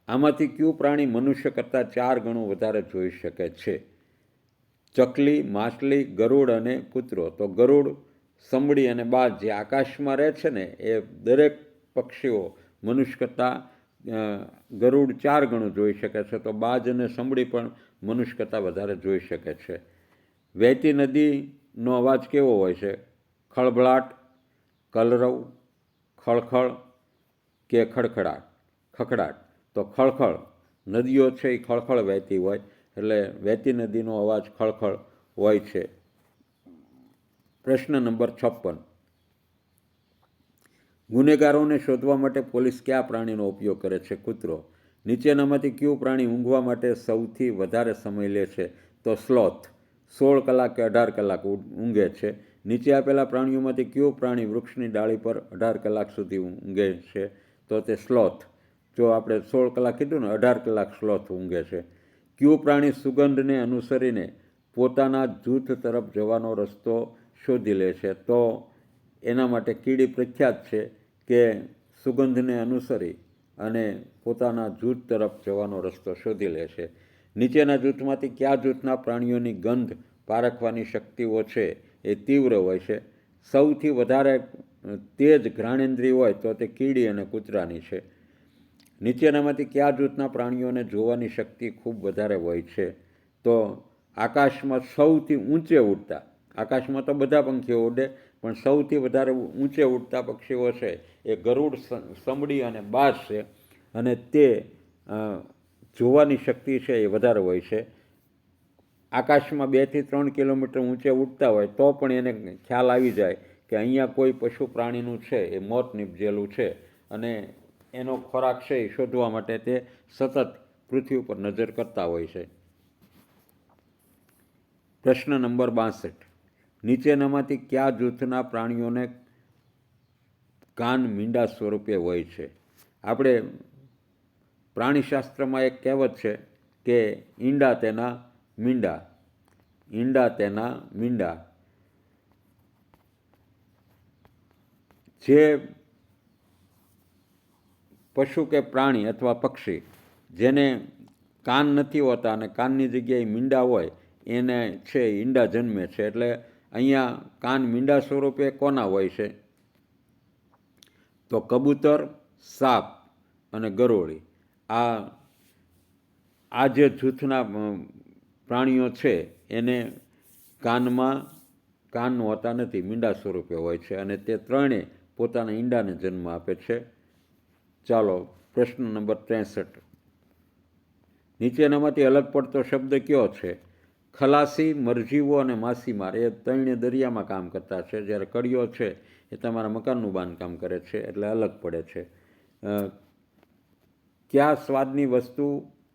આમાંથી કયું પ્રાણી મનુષ્ય કરતાં 4 ગણું વધારે જોઈ શકે છે? ચકલી, માછલી, ગરુડ અને કૂતરો. તો ગરુડ, સમડી અને બાજ જે આકાશમાં રહે છે ને એ દરેક પક્ષીઓ મનુષ્ય કરતાં ગરુડ 4 ગણું જોઈ શકે છે, તો બાજ અને સમડી પણ મનુષ્ય કરતાં વધારે જોઈ શકે છે. વહેતી નદીનો અવાજ કેવો હોય છે? ખળભળાટ, કલરવ, ખળખળ કે ખખડાટ? તો ખળખળ. નદીઓ છે એ ખળખળ વહેતી હોય, એટલે વહેતી નદીનો અવાજ ખળખળ હોય છે. પ્રશ્ન નંબર 56, ગુનેગારોને શોધવા માટે પોલીસ કયા પ્રાણીનો ઉપયોગ કરે છે? કૂતરો. નીચેનામાંથી કયું પ્રાણી ઊંઘવા માટે સૌથી વધારે સમય લે છે? તો સ્લોથ. 16 કલાક કે 18 કલાક ઊંઘે છે. નીચે આપેલા પ્રાણીઓમાંથી કયું પ્રાણી વૃક્ષની ડાળી પર 18 કલાક સુધી ઊંઘે છે? તો તે સ્લોથ. જો આપણે 16 કલાક કીધું ને, 18 કલાક સ્લોથ ઊંઘે છે. કયું પ્રાણી સુગંધને અનુસરીને પોતાના જૂથ તરફ જવાનો રસ્તો શોધી લે છે? તો એના માટે કીડી પ્રખ્યાત છે કે સુગંધને અનુસરી અને પોતાના જૂથ તરફ જવાનો રસ્તો શોધી લે છે. નીચેના જૂથમાંથી કયા જૂથના પ્રાણીઓની ગંધ પારખવાની શક્તિઓ છે એ તીવ્ર હોય છે? સૌથી વધારે તેજ ઘ્રાણેન્દ્રિય હોય તો તે કીડી અને કૂતરાની છે. નીચેનામાંથી કયા જૂથના પ્રાણીઓને જોવાની શક્તિ ખૂબ વધારે હોય છે? તો આકાશમાં સૌથી ઊંચે ઉડતા, આકાશમાં તો બધા પંખીઓ ઉડે, પણ સૌથી વધારે ઊંચે ઉડતા પક્ષીઓ છે એ ગરુડ, સમડી અને બાજ છે. અને તે જોવાની શક્તિ છે એ વધારે હોય છે. આકાશમાં 2 થી 3 કિલોમીટર ઊંચે ઉડતા હોય તો પણ એને ખ્યાલ આવી જાય કે અહીંયા કોઈ પશુ પ્રાણીનું છે એ મોત નીપજેલું છે, અને એનો ખોરાક છે એ શોધવા માટે તે સતત પૃથ્વી ઉપર નજર કરતા હોય છે. પ્રશ્ન નંબર 62. નીચેનામાંથી કયા જૂથના પ્રાણીઓને કાન મીંડા સ્વરૂપે હોય છે? આપણે પ્રાણીશાસ્ત્રમાં એક કહેવત છે કે ઈંડા તેના મીંડા, ઈંડા તેના મીંડા. જે પશુ કે પ્રાણી અથવા પક્ષી જેને કાન નથી હોતા અને કાનની જગ્યાએ મીંડા હોય એને છે ઈંડા જન્મે છે. એટલે અહીંયા કાન મીંડા સ્વરૂપે કોના હોય છે? તો કબૂતર, સાપ અને ગરોળી. આ જે જૂથના પ્રાણીઓ છે એને કાન હોતા નથી, મીંડા સ્વરૂપે હોય છે, અને તે ત્રણેય પોતાના ઈંડાને જન્મ આપે છે. ચાલો, પ્રશ્ન નંબર 63. નીચેનામાંથી અલગ પડતો શબ્દ કયો છે? ખલાસી, મરજીવો અને માછીમાર એ ત્રણે દરિયામાં કામ કરતા છે, જ્યારે કડિયો છે એ તમારા મકાનનું બાંધકામ કરે છે, એટલે અલગ પડે છે. કયા સ્વાદની વસ્તુ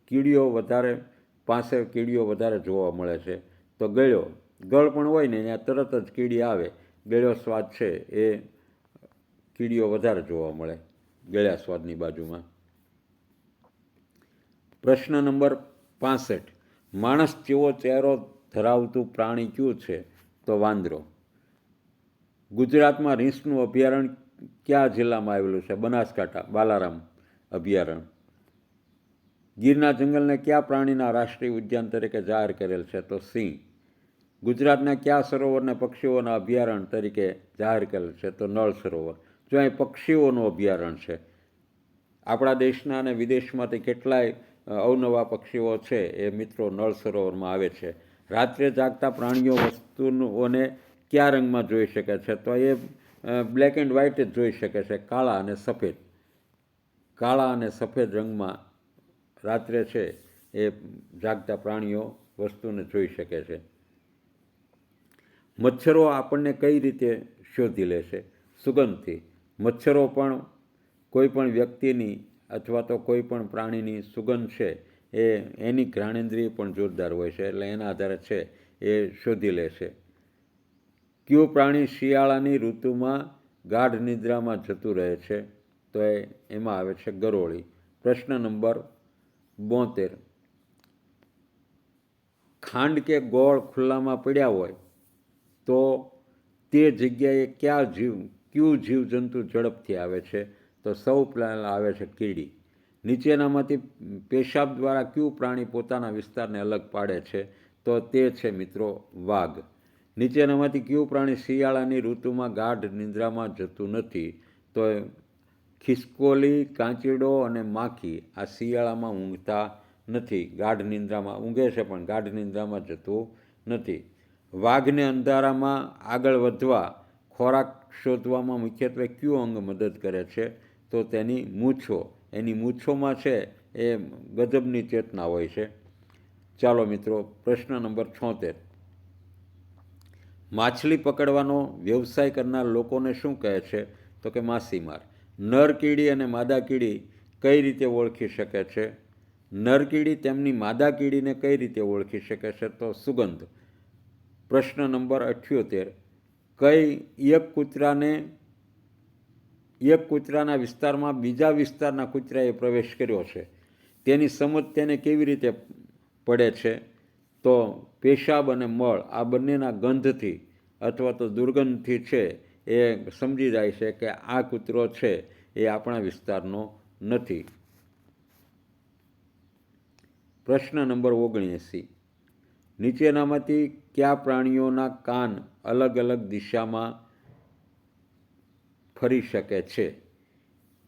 કીડીઓ વધારે જોવા મળે છે? તો ગળ્યો. ગળ પણ હોય ને ત્યાં તરત જ કીડી આવે. ગળ્યો સ્વાદ છે એ કીડીઓ વધારે જોવા મળે ગળ્યા સ્વાદની બાજુમાં. પ્રશ્ન નંબર 65. માણસ જેવો ચહેરો ધરાવતું પ્રાણી કયું છે? તો વાંદરો. ગુજરાતમાં રીંછનું અભયારણ્ય કયા જિલ્લામાં આવેલું છે? બનાસકાંઠા, બાલારામ અભયારણ્ય. ગીરના જંગલને કયા પ્રાણીના રાષ્ટ્રીય ઉદ્યાન તરીકે જાહેર કરેલ છે? તો સિંહ. ગુજરાતના કયા સરોવરને પક્ષીઓના અભયારણ્ય તરીકે જાહેર કરેલ છે? તો નળ સરોવર. જો અહીં પક્ષીઓનું અભયારણ્ય છે. આપણા દેશના અને વિદેશમાંથી કેટલાય અવનવા પક્ષીઓ છે એ મિત્રો નળ સરોવરમાં આવે છે. રાત્રે જાગતા પ્રાણીઓ વસ્તુઓને કયા રંગમાં જોઈ શકે છે? તો એ બ્લેક એન્ડ વ્હાઇટ જ જોઈ શકે છે, કાળા અને સફેદ. કાળા અને સફેદ રંગમાં રાત્રે છે એ જાગતા પ્રાણીઓ વસ્તુને જોઈ શકે છે. મચ્છરો આપણને કઈ રીતે શોધી લે છે? સુગંધથી. મચ્છરો પણ કોઈ પણ વ્યક્તિની અથવા તો કોઈ પણ પ્રાણીની સુગંધ છે એની ઘ્રાણેન્દ્રિય પણ જોરદાર હોય છે, એટલે એના આધારે છે એ શોધી લે છે. કયું પ્રાણી શિયાળાની ઋતુમાં ગાઢ નિદ્રામાં જતું રહે છે? તો એમાં આવે છે ગરોળી. પ્રશ્ન નંબર 72. ખાંડ કે ગોળ ખુલ્લામાં પડ્યા હોય તો તે જગ્યાએ કયું જીવજંતુ ઝડપથી આવે છે? તો સૌ પહેલાં આવે છે કીડી. નીચેનામાંથી પેશાબ દ્વારા કયું પ્રાણી પોતાના વિસ્તારને અલગ પાડે છે? તો તે છે મિત્રો વાઘ. નીચેનામાંથી કયું પ્રાણી શિયાળાની ઋતુમાં ગાઢ નિંદ્રામાં જતું નથી? તો ખિસકોલી, કાંચીડો અને માખી આ શિયાળામાં ઊંઘતા નથી. ગાઢ નિંદ્રામાં ઊંઘે છે પણ ગાઢ નિંદ્રામાં જતું નથી. વાઘને અંધારામાં આગળ વધવા, ખોરાક શોધવામાં મુખ્યત્વે કયું અંગ મદદ કરે છે? તો તેની મૂછો. એની મૂછોમાં છે એ ગજબની ચેતના હોય છે. ચાલો મિત્રો, પ્રશ્ન નંબર 76. માછલી પકડવાનો વ્યવસાય કરનાર લોકોને શું કહે છે? તો કે માછીમાર. નર કીડી અને માદા કીડી કઈ રીતે ઓળખી શકે છે? નર કીડી તેમની માદા કીડીને કઈ રીતે ઓળખી શકે છે? તો સુગંધ. પ્રશ્ન નંબર 78, એક કૂતરાના વિસ્તારમાં બીજા વિસ્તારના કૂતરાએ પ્રવેશ કર્યો છે, તેની સમજ તેને કેવી રીતે પડે છે? તો પેશાબ અને મળ આ બંનેના ગંધથી અથવા તો દુર્ગંધથી છે એ સમજી જાય છે કે આ કૂતરો છે એ આપણા વિસ્તારનો નથી. પ્રશ્ન નંબર 79, નીચેનામાંથી કયા પ્રાણીઓના કાન અલગ અલગ દિશામાં ફરી શકે છે?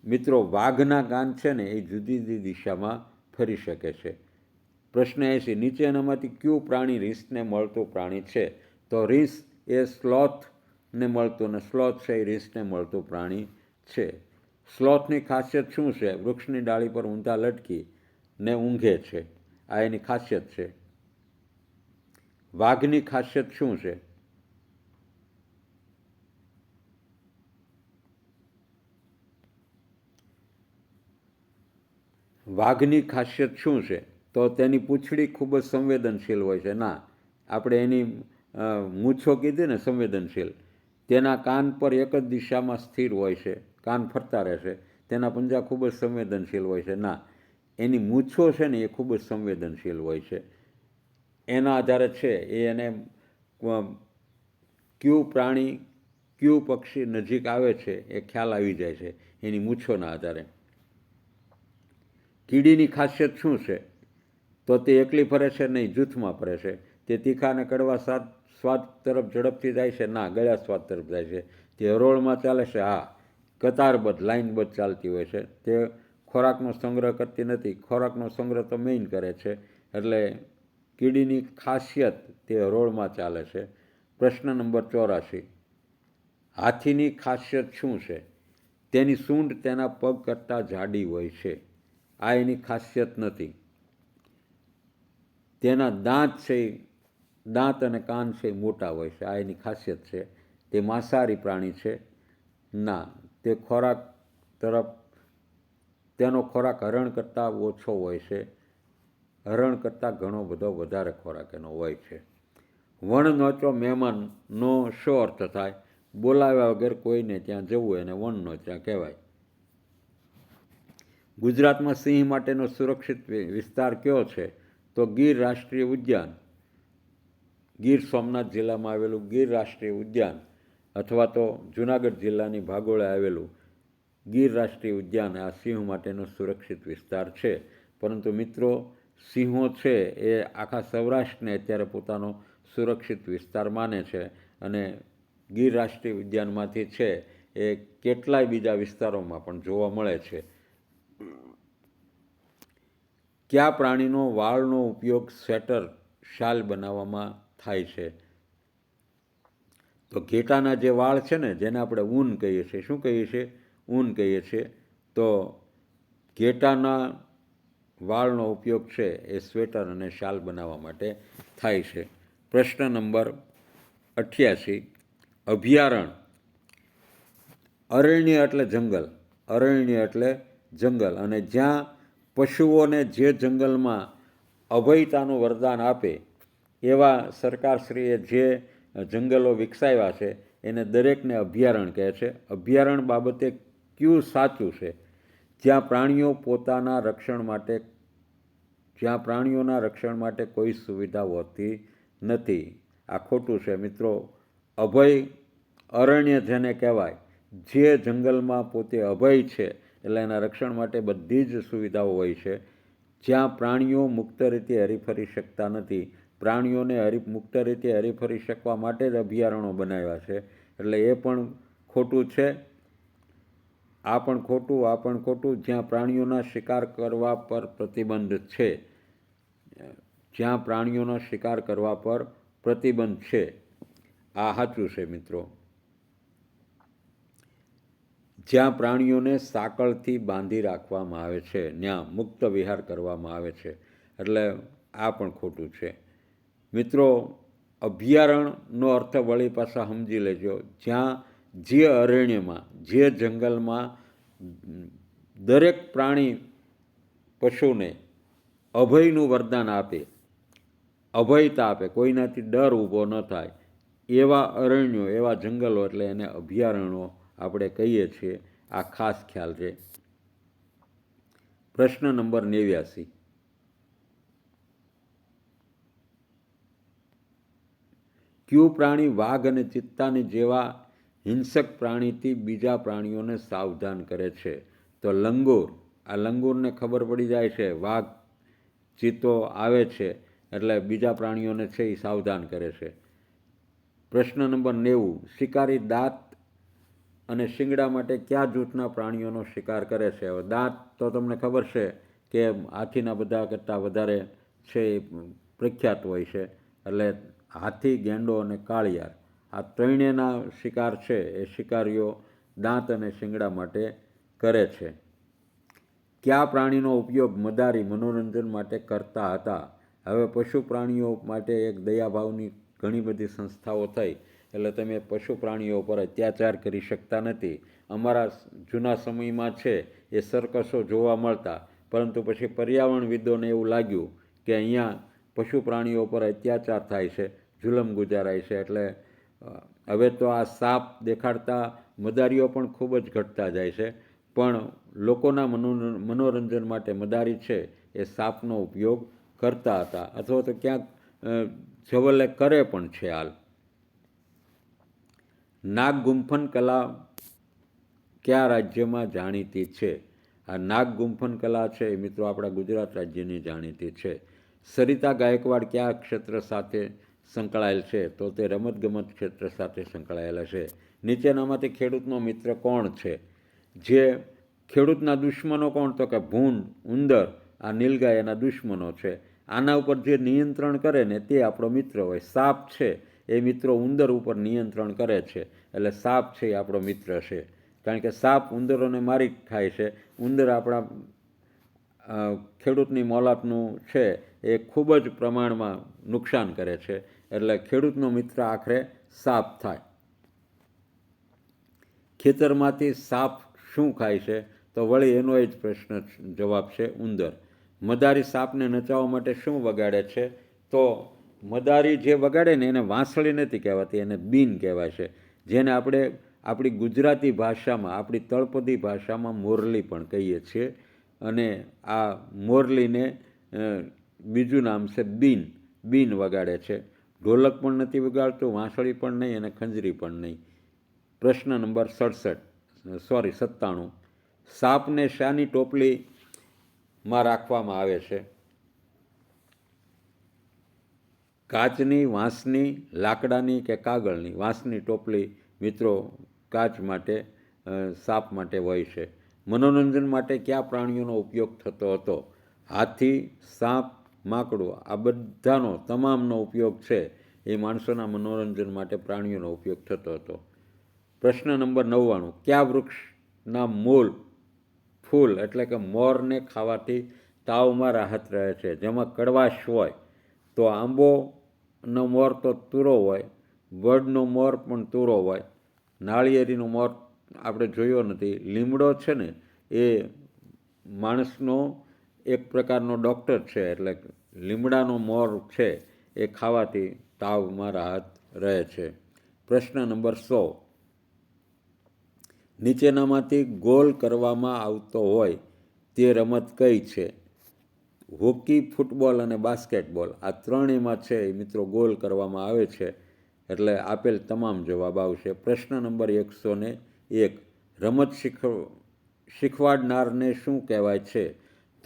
મિત્રો, વાઘના કાન છે ને એ જુદી જુદી દિશામાં ફરી શકે છે. પ્રશ્ન 80, નીચેનામાંથી કયું પ્રાણી રીંછને મળતું પ્રાણી છે? તો રીંછ એ સ્લોથને મળતું, અને સ્લોથ છે એ રીંછને મળતું પ્રાણી છે. સ્લોથની ખાસિયત શું છે? વૃક્ષની ડાળી પર ઊંધા લટકી ને ઊંઘે છે, આ એની ખાસિયત છે. વાઘની ખાસિયત શું છે? વાઘની ખાસિયત શું છે? તો તેની પૂંછડી ખૂબ જ સંવેદનશીલ હોય છે. ના, આપણે એની મૂછો કીધી ને સંવેદનશીલ, તેના કાન પર એક જ દિશામાં સ્થિર હોય છે, કાન ફરતા રહેશે. તેના પંજા ખૂબ જ સંવેદનશીલ હોય છે. ના, એની મૂછો છે ને એ ખૂબ જ સંવેદનશીલ હોય છે. એના આધારે છે એ એને કયું પ્રાણી કયું પક્ષી નજીક આવે છે એ ખ્યાલ આવી જાય છે એની મૂછોના આધારે. કીડીની ખાસિયત શું છે? તો તે એકલી ફરે છે નહીં, જૂથમાં ફરે છે. તે તીખા અને કડવા સ્વાદ તરફ ઝડપથી જાય છે? ના, ગળ્યા સ્વાદ તરફ જાય છે. તે હરોળમાં ચાલે છે? હા, કતારબદ્ધ લાઇનબદ્ધ ચાલતી હોય છે. તે ખોરાકનો સંગ્રહ કરતી નથી, ખોરાકનો સંગ્રહ તો મેઇન કરે છે. એટલે કીડીની ખાસિયત તે હરોળમાં ચાલે છે. પ્રશ્ન નંબર 84, હાથીની ખાસિયત શું છે? તેની સૂંઢ તેના પગ કરતાં જાડી હોય છે, આ એની ખાસિયત નથી. તેના દાંત અને કાન છે એ મોટા હોય છે, આ એની ખાસિયત છે. તે માંસાહારી પ્રાણી છે? ના, તે ખોરાક તરફ તેનો ખોરાક હરણ કરતાં ઓછો હોય છે, હરણ કરતાં ઘણો બધો વધારે ખોરાક એનો હોય છે. વણનોચો મહેમાનનો શું અર્થ થાય? બોલાવ્યા વગર કોઈને ત્યાં જવું એને વણનોચ્યા કહેવાય. ગુજરાતમાં સિંહ માટેનો સુરક્ષિત વિસ્તાર કયો છે? તો ગીર રાષ્ટ્રીય ઉદ્યાન, ગીર સોમનાથ જિલ્લામાં આવેલું ગીર રાષ્ટ્રીય ઉદ્યાન, અથવા તો જુનાગઢ જિલ્લાની ભાગોળે આવેલું ગીર રાષ્ટ્રીય ઉદ્યાન આ સિંહ માટેનો સુરક્ષિત વિસ્તાર છે. પરંતુ મિત્રો, સિંહો છે એ આખા સૌરાષ્ટ્રને અત્યારે પોતાનો સુરક્ષિત વિસ્તાર માને છે, અને ગીર રાષ્ટ્રીય ઉદ્યાનમાંથી છે એ કેટલાય બીજા વિસ્તારોમાં પણ જોવા મળે છે. કયા પ્રાણીનો વાળનો ઉપયોગ સ્વેટર, શાલ બનાવવામાં થાય છે? તો ઘેટાના જે વાળ છે ને, જેને આપણે ઊન કહીએ છીએ, શું કહીએ છીએ? ઊન કહીએ છીએ. તો ઘેટાના વાળનો ઉપયોગ છે એ સ્વેટર અને શાલ બનાવવા માટે થાય છે. પ્રશ્ન નંબર 88, અભયારણ્ય. અરણ્ય એટલે જંગલ, અરણ્ય એટલે જંગલ, અને જ્યાં પશુઓને જે જંગલમાં અભયતાનું વરદાન આપે એવા સરકારશ્રીએ જે જંગલો વિકસાવ્યા છે એને દરેકને અભયારણ્ય કહે છે. અભયારણ્ય બાબતે કયું સાચું છે? જ્યાં પ્રાણીઓના રક્ષણ માટે કોઈ સુવિધા હોતી નથી, આ ખોટું છે મિત્રો. અરણ્ય જેને કહેવાય, જે જંગલમાં પોતે અભય છે, એટલે એના રક્ષણ માટે બધી જ સુવિધાઓ હોય છે. જ્યાં પ્રાણીઓ મુક્ત રીતે હરીફરી શકતા નથી, પ્રાણીઓને મુક્ત રીતે હરીફરી શકવા માટે જ અભયારણ્યો બનાવ્યા છે. એટલે એ પણ ખોટું છે. આ પણ ખોટું. જ્યાં પ્રાણીઓના શિકાર કરવા પર પ્રતિબંધ છે, જ્યાં પ્રાણીઓનો શિકાર કરવા પર પ્રતિબંધ છે, આ સાચું છે મિત્રો. જ્યાં પ્રાણીઓને સાંકળથી બાંધી રાખવામાં આવે છે ત્યાં મુક્ત વિહાર કરવામાં આવે છે, એટલે આ પણ ખોટું છે મિત્રો. અભયારણ્યનો અર્થ વળી પાછા સમજી લેજો. જ્યાં જે અરણ્યમાં, જે જંગલમાં દરેક પ્રાણી પશુને અભયનું વરદાન આપે, અભયતા આપે, કોઈનાથી ડર ઊભો ન થાય, એવા અરણ્યો, એવા જંગલો એટલે એને અભયારણ્યો આપણે કહીએ છીએ. આ ખાસ ખ્યાલ છે. પ્રશ્ન નંબર 89. કયું પ્રાણી વાઘ અને ચિત્તાની જેવા હિંસક પ્રાણીથી બીજા પ્રાણીઓને સાવધાન કરે છે? તો લંગૂર. આ લંગૂરને ખબર પડી જાય છે વાઘ ચિત્તો આવે છે એટલે બીજા પ્રાણીઓને છે એ સાવધાન કરે છે. પ્રશ્ન નંબર 90. શિકારી દાંત અને શિંગડા માટે કયા જૂથના પ્રાણીઓનો શિકાર કરે છે? હવે દાંત તો તમને ખબર છે કે હાથીના બધા કરતાં વધારે છે એ પ્રખ્યાત હોય છે. એટલે હાથી, ગેંડો અને કાળિયાર આ ત્રણેયના શિકાર છે એ શિકારીઓ દાંત અને શિંગડા માટે કરે છે. કયા પ્રાણીનો ઉપયોગ મદારી મનોરંજન માટે કરતા હતા? હવે પશુ પ્રાણીઓ માટે એક દયાભાવની ઘણી બધી સંસ્થાઓ થઈ એટલે તમે પશુ પ્રાણીઓ પર અત્યાચાર કરી શકતા નથી. અમારા જૂના સમયમાં છે એ સર્કસો જોવા મળતા, પરંતુ પછી પર્યાવરણવિદોને એવું લાગ્યું કે અહીંયા પશુ પ્રાણીઓ પર અત્યાચાર થાય છે, જુલમ ગુજારાય છે, એટલે હવે તો આ સાપ દેખાડતા મદારીઓ પણ ખૂબ જ ઘટતા જાય છે. પણ લોકોના મનોરંજન માટે મદારી છે એ સાપનો ઉપયોગ કરતા હતા, અથવા તો ક્યાંક જવલ્લે કરે પણ છે હાલ. નાગગુંફન કલા કયા રાજ્યમાં જાણીતી છે? આ નાગગુંફન કલા છે એ મિત્રો આપણા ગુજરાત રાજ્યની જાણીતી છે. સરિતા ગાયકવાડ કયા ક્ષેત્ર સાથે સંકળાયેલ છે? તો તે રમતગમત ક્ષેત્ર સાથે સંકળાયેલા છે. નીચેનામાંથી ખેડૂતનો મિત્ર કોણ છે? જે ખેડૂતના દુશ્મનો કોણ? તો કે ભૂંડ, ઉંદર, આ નીલગાય એના દુશ્મનો છે. આના ઉપર જે નિયંત્રણ કરે ને તે આપણો મિત્ર હોય. સાપ છે એ મિત્રો ઉંદર ઉપર નિયંત્રણ કરે છે, એટલે સાપ છે એ આપણો મિત્ર છે. કારણ કે સાપ ઉંદરોને મારી ખાય છે. ઉંદર આપણા ખેડૂતની મોલાતનું છે એ ખૂબ જ પ્રમાણમાં નુકસાન કરે છે, એટલે ખેડૂતનો મિત્ર આખરે સાપ થાય. ખેતરમાંથી સાપ શું ખાય છે? તો વળી એનો જ પ્રશ્ન જવાબ છે ઉંદર. મદારી સાપને નચાવવા માટે શું વગાડે છે? તો મદારી જે વગાડે ને એને વાંસળી નથી કહેવાતી, એને બીન કહેવાય છે, જેને આપણે આપણી ગુજરાતી ભાષામાં, આપણી તળપદી ભાષામાં મોરલી પણ કહીએ છીએ. અને આ મોરલીને બીજું નામ છે બીન. બીન વગાડે છે. ઢોલક પણ નથી વગાડતું, વાંસળી પણ નહીં અને ખંજરી પણ નહીં. પ્રશ્ન નંબર 97. સાપને શાની ટોપલીમાં રાખવામાં આવે છે? કાચની, વાંસની, લાકડાની કે કાગળની? વાંસની ટોપલી મિત્રો કાચ માટે, સાપ માટે હોય છે. મનોરંજન માટે કયા પ્રાણીઓનો ઉપયોગ થતો હતો? હાથી, સાપ, માકડું, આ બધાનો તમામનો ઉપયોગ છે એ માણસોના મનોરંજન માટે પ્રાણીઓનો ઉપયોગ થતો હતો. પ્રશ્ન નંબર 99. કયા વૃક્ષના મૂળ ફૂલ એટલે કે મોરને ખાવાથી તાવમાં રાહત રહે છે? જેમાં કડવાશ હોય તો આંબોનો મોર તો તુરો હોય, વડનો મોર પણ તુરો હોય, નાળિયેરીનો મોર આપણે જોયો નથી. લીમડો છે ને એ માણસનો એક પ્રકારનો ડૉક્ટર છે, એટલે લીમડાનો મોર છે એ ખાવાથી તાવમાં રાહત રહે છે. પ્રશ્ન નંબર 100. નીચેનામાંથી ગોલ કરવામાં આવતો હોય તે રમત કઈ છે? હોકી, ફૂટબોલ અને બાસ્કેટબોલ, આ ત્રણેયમાં છે એ મિત્રો ગોલ કરવામાં આવે છે, એટલે આપેલ તમામ જવાબ આવશે. પ્રશ્ન નંબર 101. રમત શીખવાડનારને શું કહેવાય છે?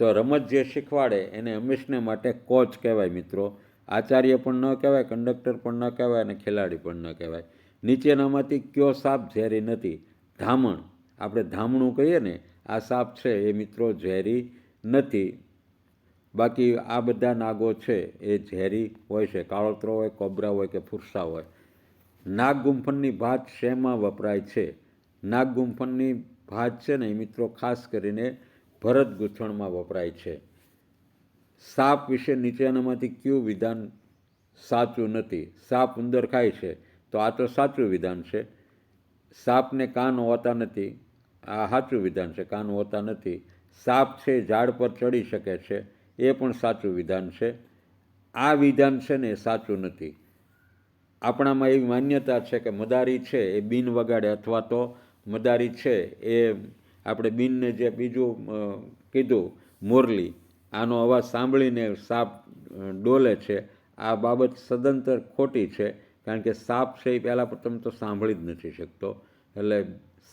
તો રમત જે શીખવાડે એને હંમેશને માટે કોચ કહેવાય મિત્રો. આચાર્ય પણ ન કહેવાય, કંડક્ટર પણ ન કહેવાય અને ખેલાડી પણ ન કહેવાય. નીચેનામાંથી કયો સાપ ઝેરી નથી? ધામણ, આપણે ધામણું કહીએ ને, આ સાપ છે એ મિત્રો ઝેરી નથી. બાકી આ બધા નાગો છે એ ઝેરી હોય છે. કાળોતરો હોય, કોબરા હોય કે ફુરસા હોય. નાગગુંફનની ભાત શેમાં વપરાય છે? નાગગુંફનની ભાત છે ને એ મિત્રો ખાસ કરીને ભરત ગૂંથણમાં વપરાય છે. સાપ વિશે નીચેનામાંથી કયું વિધાન સાચું નથી? સાપ ઉંદર ખાય છે, તો આ તો સાચું વિધાન છે. સાપને કાન હોતા નથી, આ સાચું વિધાન છે, કાન હોતા નથી. સાપ છે ઝાડ પર ચડી શકે છે, એ પણ સાચું વિધાન છે. આ વિધાન છે ને એ સાચું નથી. આપણામાં એવી માન્યતા છે કે મદારી છે એ બીન વગાડે, અથવા તો મદારી છે એ આપણે બીનને જે બીજું કીધું મોરલી, આનો અવાજ સાંભળીને સાપ ડોલે છે. આ બાબત સદંતર ખોટી છે, કારણ કે સાપ છે એ પહેલાં પ્રથમ તો સાંભળી જ નથી શકતો, એટલે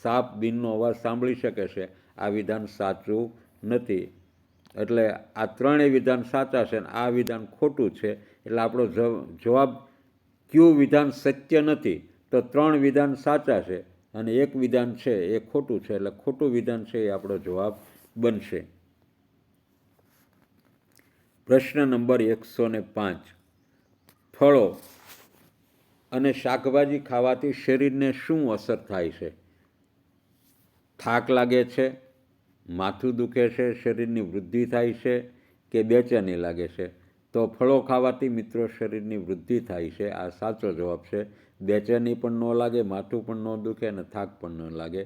સાપ બીનનો અવાજ સાંભળી શકે છે, આ વિધાન સાચું નથી. એટલે આ ત્રણેય વિધાન સાચા છે અને આ વિધાન ખોટું છે. એટલે આપણો જવાબ કયું વિધાન સત્ય નથી, તો 3 વિધાન સાચા છે અને 1 વિધાન છે એ ખોટું છે, એટલે ખોટું વિધાન છે એ આપણો જવાબ બનશે. પ્રશ્ન નંબર 105. ફળો અને શાકભાજી ખાવાથી શરીરને શું અસર થાય છે? થાક લાગે છે, માથું દુખે છે, શરીરની વૃદ્ધિ થાય છે કે બેચેની લાગે છે? તો ફળો ખાવાથી મિત્રો શરીરની વૃદ્ધિ થાય છે, આ સાચો જવાબ છે. બેચેની પણ ન લાગે, માથું પણ ન દુખે અને થાક પણ ન લાગે.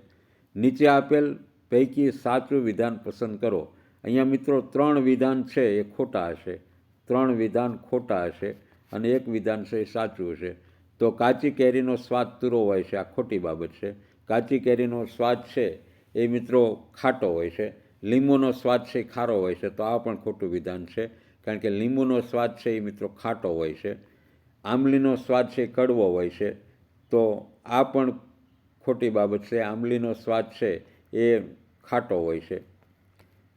નીચે આપેલ પૈકી સાચું વિધાન પસંદ કરો. અહીંયા મિત્રો 3 વિધાન છે એ ખોટા હશે, 3 વિધાન ખોટા હશે અને 1 વિધાન છે એ સાચું હશે. તો કાચી કેરીનો સ્વાદ તુરો હોય છે, આ ખોટી બાબત છે. કાચી કેરીનો સ્વાદ છે એ મિત્રો ખાટો હોય છે. લીંબુનો સ્વાદ છે એ ખારો હોય છે, તો આ પણ ખોટું વિધાન છે, કારણ કે લીંબુનો સ્વાદ છે એ મિત્રો ખાટો હોય છે. આંબલીનો સ્વાદ છે એ કડવો હોય છે, તો આ પણ ખોટી બાબત છે. આંબલીનો સ્વાદ છે એ ખાટો હોય છે.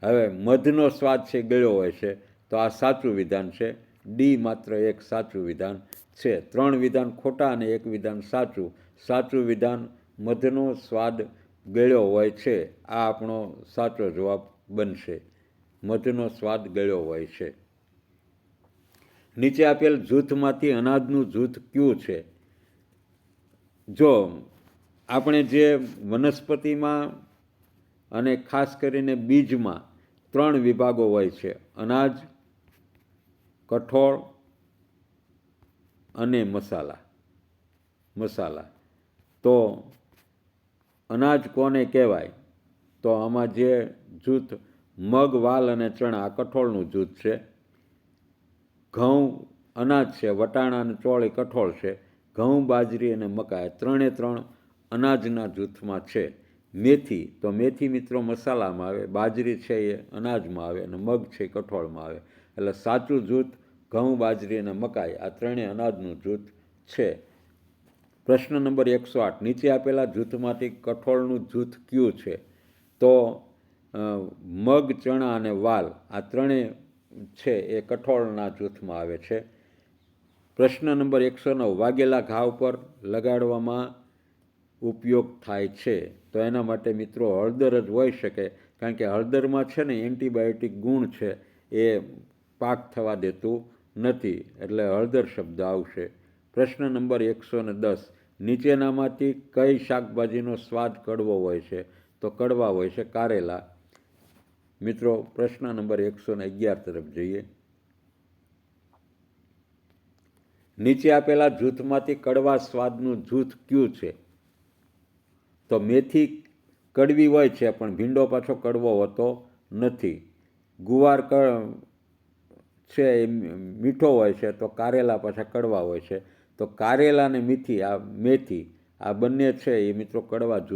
હવે મધનો સ્વાદ છે ગળ્યો હોય છે, તો આ સાચું વિધાન છે. ડી માત્ર 1 સાચું વિધાન છે. 3 વિધાન ખોટા અને 1 વિધાન સાચું. સાચું વિધાન મધનો સ્વાદ ગળ્યો હોય છે, આ આપણો સાચો જવાબ બનશે. મધનો સ્વાદ ગળ્યો હોય છે. નીચે આપેલ જૂથમાંથી અનાજનું જૂથ કયું છે? જો આપણે જે વનસ્પતિમાં અને ખાસ કરીને બીજમાં 3 વિભાગો હોય છે: અનાજ, કઠોળ અને મસાલા. તો અનાજ કોને કહેવાય? તો આમાં જે જૂથ મગ, વાલ અને ચણા, આ કઠોળનું જૂથ છે. ઘઉં અનાજ છે, વટાણા અને ચોળ એ કઠોળ છે. ઘઉં, બાજરી અને મકાઈ 3 અનાજના જૂથમાં છે. મેથી, તો મેથી મિત્રો મસાલામાં આવે, બાજરી છે એ અનાજમાં આવે અને મગ છે એ કઠોળમાં આવે. એટલે સાચું જૂથ ઘઉં, બાજરી અને મકાઈ, આ 3 અનાજનું જૂથ છે. પ્રશ્ન નંબર 108. નીચે આપેલા જૂથમાંથી કઠોળનું જૂથ કયું છે? તો મગ, ચણા અને વાલ, આ 3 છે એ કઠોળના જૂથમાં આવે છે. પ્રશ્ન નંબર 109. વાગેલા ઘા ઉપર લગાડવામાં ઉપયોગ થાય છે, તો એના માટે મિત્રો હળદર જ હોઈ શકે, કારણ કે હળદરમાં છે ને એન્ટીબાયોટિક ગુણ છે, એ પાક થવા દેતું નથી, એટલે હળદર શબ્દ આવશે. પ્રશ્ન નંબર 110. નીચેનામાંથી કઈ શાકભાજીનો સ્વાદ કડવો હોય છે? તો કડવા હોય છે કારેલા. મિત્રો પ્રશ્ન નંબર 111 તરફ જઈએ. નીચે આપેલા જૂથમાંથી કડવા સ્વાદનું જૂથ કયું છે? તો મેથી કડવી હોય છે, પણ ભીંડો પાછો કડવો હોતો નથી. ગુવાર છે એ મીઠો હોય છે, તો કારેલા પાછા કડવા હોય છે. તો કારેલા અને મેથી આ બંને છે એ મિત્રો કડવા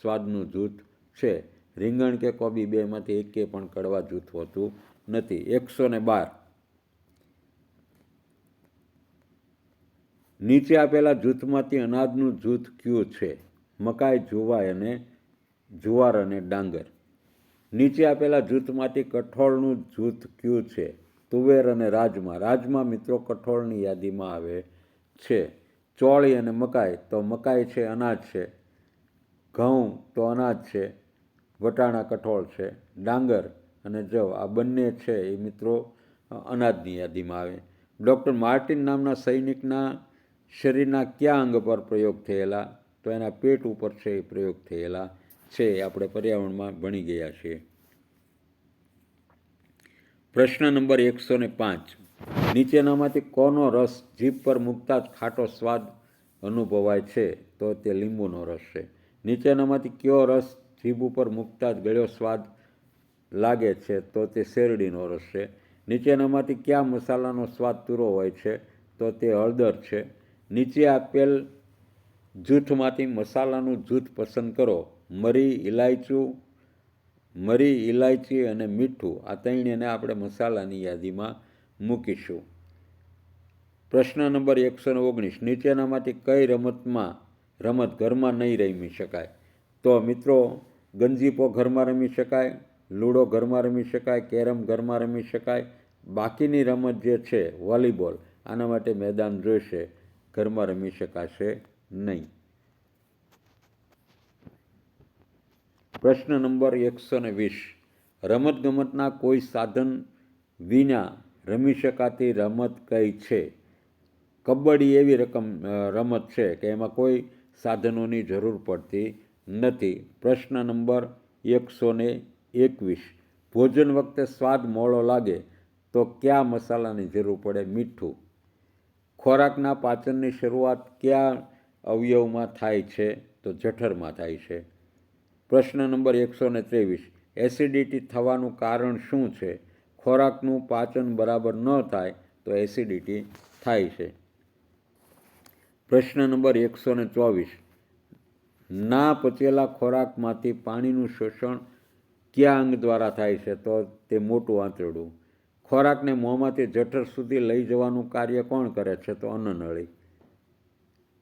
સ્વાદનું જૂથ છે. રીંગણ કે કોબી બેમાંથી એકે પણ કડવા જૂથ હોતું નથી. 112. નીચે આપેલા જૂથમાંથી અનાજનું જૂથ કયું છે? મકાઈ, જુવાર અને ડાંગર. નીચે આપેલા જૂથમાંથી કઠોળનું જૂથ કયું છે? તુવેર અને રાજમા મિત્રો કઠોળની યાદીમાં આવે છે. ચોળી અને મકાઈ, તો મકાઈ છે અનાજ છે. ઘઉં તો અનાજ છે. વટાણા કઠોળ છે. ડાંગર અને જવ આ બંને છે એ મિત્રો અનાજની યાદીમાં આવે. ડૉક્ટર માર્ટિન નામના સૈનિકના શરીરના કયા અંગ પર પ્રયોગ થયેલા? તો એના પેટ ઉપર છે એ પ્રયોગ થયેલા છે. આપણે પર્યાવરણમાં ભણી ગયા છીએ. પ્રશ્ન નંબર 105. નીચેનામાંથી કોનો રસ જીભ પર મૂકતા જ ખાટો સ્વાદ અનુભવાય છે? તો તે લીંબુનો રસ છે. નીચેનામાંથી કયો રસ જીભ ઉપર મૂકતા જ ગળ્યો સ્વાદ લાગે છે? તો તે શેરડીનો રસ છે. નીચેનામાંથી કયા મસાલાનો સ્વાદ તુરો હોય છે? તો તે હળદર છે. નીચે આપેલ જૂથમાંથી મસાલાનું જૂથ પસંદ કરો. મરી, ઇલાયચી અને મીઠું, આ ત્રણેયને આપણે મસાલાની યાદીમાં મૂકીશું. પ્રશ્ન નંબર 119, નીચેનામાંથી કઈ રમત ઘરમાં નહીં રમી શકાય? તો મિત્રો, ગંજીપો ઘરમાં રમી શકાય, લૂડો ઘરમાં રમી શકાય, કેરમ ઘરમાં રમી શકાય. બાકીની રમત જે છે વોલીબોલ, આના માટે મેદાન જોઈશે, ઘરમાં રમી શકાશે નહીં. પ્રશ્ન નંબર 120, રમતગમતના કોઈ સાધન વિના રમી શકાતી રમત કઈ છે? કબડ્ડી એવી રમત છે કે એમાં કોઈ સાધનોની જરૂર પડતી નથી. પ્રશ્ન નંબર 121, ભોજન વખતે સ્વાદ મોળો લાગે તો કયા મસાલાની જરૂર પડે? મીઠું. ખોરાકના પાચનની શરૂઆત કયા અવયવમાં થાય છે? તો જઠરમાં થાય છે. પ્રશ્ન નંબર 123, એસિડિટી થવાનું કારણ શું છે? ખોરાકનું પાચન બરાબર ન થાય તો એસિડિટી થાય છે. પ્રશ્ન નંબર 124, ના પચેલા ખોરાકમાંથી પાણીનું શોષણ કયા અંગ દ્વારા થાય છે? તો તે મોટું આંતરડું. ખોરાકને મોંમાંથી જઠર સુધી લઈ જવાનું કાર્ય કોણ કરે છે? તો અન્નનળી.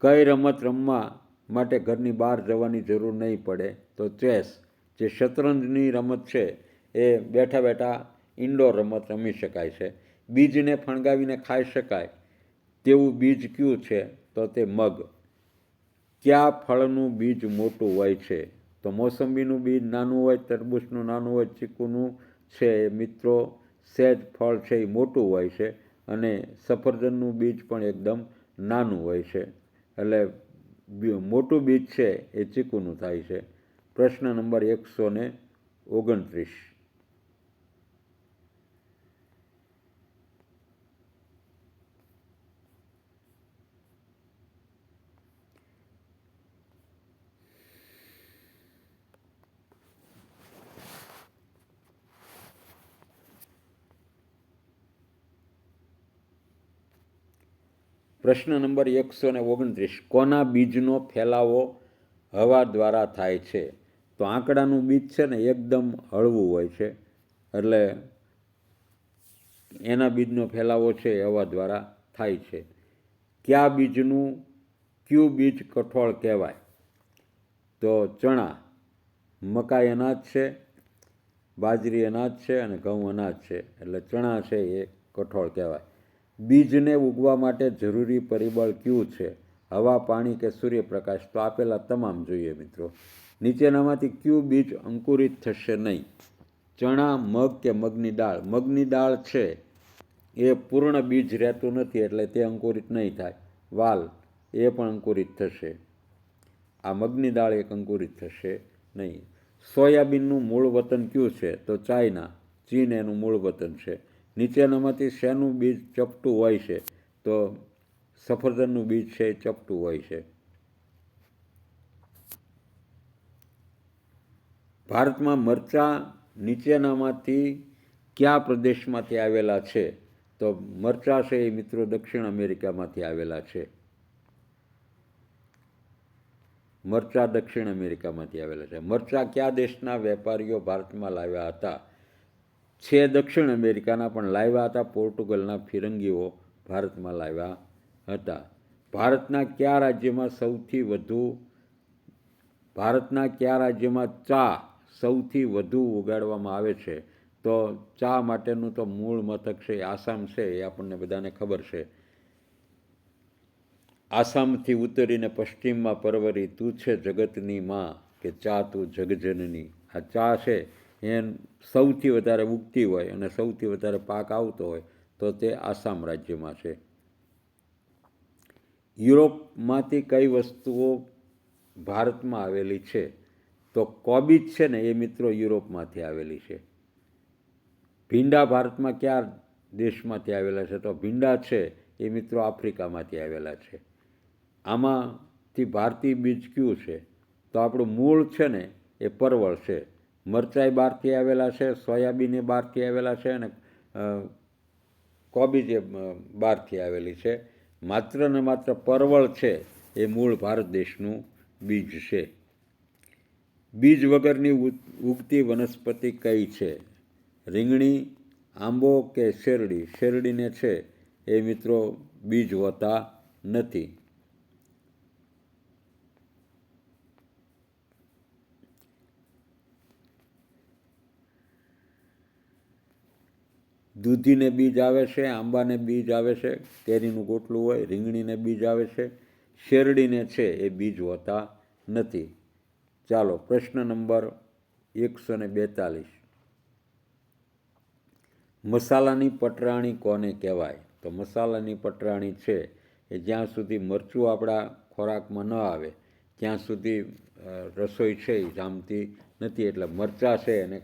કઈ રમત રમવા માટે ઘરની બહાર જવાની જરૂર નહીં પડે? તો ચેસ. જે શતરંજની રમત છે એ બેઠા બેઠા ઇન્ડોર રમત રમી શકાય છે. બીજને ફણગાવીને ખાઈ શકાય તેવું બીજ કયું છે? તો તે મગ. કયા ફળનું બીજ મોટું હોય છે? તો મોસંબીનું બીજ નાનું હોય, તરબૂચનું નાનું હોય, ચીકુનું છે મિત્રો સહેજ ફળ છે એ મોટું હોય છે, અને સફરજનનું બીજ પણ એકદમ નાનું હોય છે. એટલે મોટું બીજ છે એ ચીકુનું થાય છે. પ્રશ્ન નંબર 129, પ્રશ્ન નંબર 129, કોના બીજનો ફેલાવો હવા દ્વારા થાય છે? તો આંકડાનું બીજ છે ને એકદમ હળવું હોય છે, એટલે એના બીજનો ફેલાવો છે એ હવા દ્વારા થાય છે. કયા બીજ કઠોળ કહેવાય? તો ચણા. મકાઈ અનાજ છે, બાજરી અનાજ છે અને ઘઉં અનાજ છે, એટલે ચણા છે એ કઠોળ કહેવાય. બીજને ઉગવા માટે જરૂરી પરિબળ કયું છે? હવા, પાણી કે સૂર્યપ્રકાશ? તો આપેલા તમામ જોઈએ મિત્રો. નીચેનામાંથી કયું બીજ અંકુરિત થશે નહીં? ચણા, મગ કે મગની દાળ? મગની દાળ છે એ પૂર્ણ બીજ રહેતું નથી, એટલે તે અંકુરિત નહીં થાય. વાલ એ પણ અંકુરિત થશે. આ મગની દાળ એક અંકુરિત થશે નહીં. સોયાબીનનું મૂળ વતન કયું છે? તો ચાઇના. ચીન એનું મૂળ વતન છે. નીચેનામાંથી શેનું બીજ ચપટું હોય છે? તો સફરજનનું બીજ છે એ ચપટું હોય છે. ભારતમાં મરચાં નીચેનામાંથી કયા પ્રદેશમાંથી આવેલા છે? તો મરચાં છે એ મિત્રો દક્ષિણ અમેરિકામાંથી આવેલા છે. મરચાં દક્ષિણ અમેરિકામાંથી આવેલા છે. મરચાં કયા દેશના વેપારીઓ ભારતમાં લાવ્યા હતા? છે દક્ષિણ અમેરિકાના, પણ લાવ્યા હતા પોર્ટુગલના ફિરંગીઓ ભારતમાં લાવ્યા હતા. ભારતના કયા રાજ્યમાં ચા સૌથી વધુ ઉગાડવામાં આવે છે? તો ચા માટેનું તો મૂળ મથક છે આસામ છે, એ આપણને બધાને ખબર છે. આસામથી ઉતરીને પશ્ચિમમાં પરવરી, તું છે જગતની માં, કે ચા તું જગજનની. આ ચા છે એ સૌથી વધારે ઉગતી હોય અને સૌથી વધારે પાક આવતો હોય તો તે આસામ રાજ્યમાં છે. યુરોપમાંથી કઈ વસ્તુઓ ભારતમાં આવેલી છે? તો કોબીજ છે ને એ મિત્રો યુરોપમાંથી આવેલી છે. ભીંડા ભારતમાં કયા દેશમાંથી આવેલા છે? તો ભીંડા છે એ મિત્રો આફ્રિકામાંથી આવેલા છે. આમાંથી ભારતીય બીજ કયું છે? તો તો આપણું મૂળ છે ને એ પરવળ છે. મરચાઈ બહારથી આવેલા છે, સોયાબીન એ બહારથી આવેલા છે, અને કોબીજ એ બહારથી આવેલી છે. માત્ર ને માત્ર પરવળ છે એ મૂળ ભારત દેશનું બીજ છે. બીજ વગરની ઉગતી વનસ્પતિ કઈ છે? રીંગણી, આંબો કે શેરડી? શેરડીને છે એ મિત્રો બીજ હોતા નથી. દૂધીને બીજ આવે છે, આંબાને બીજ આવે છે, કેરીનું ગોટલું હોય, રીંગણીને બીજ આવે છે, શેરડીને છે એ બીજ હોતા નથી. ચાલો, પ્રશ્ન નંબર 142. મસાલાની પટરાણી કોને કહેવાય? તો મસાલાની પટરાણી છે એ જ્યાં સુધી મરચું આપણા ખોરાકમાં ન આવે ત્યાં સુધી રસોઈ છે એ જામતી નથી. એટલે મરચાં છે એને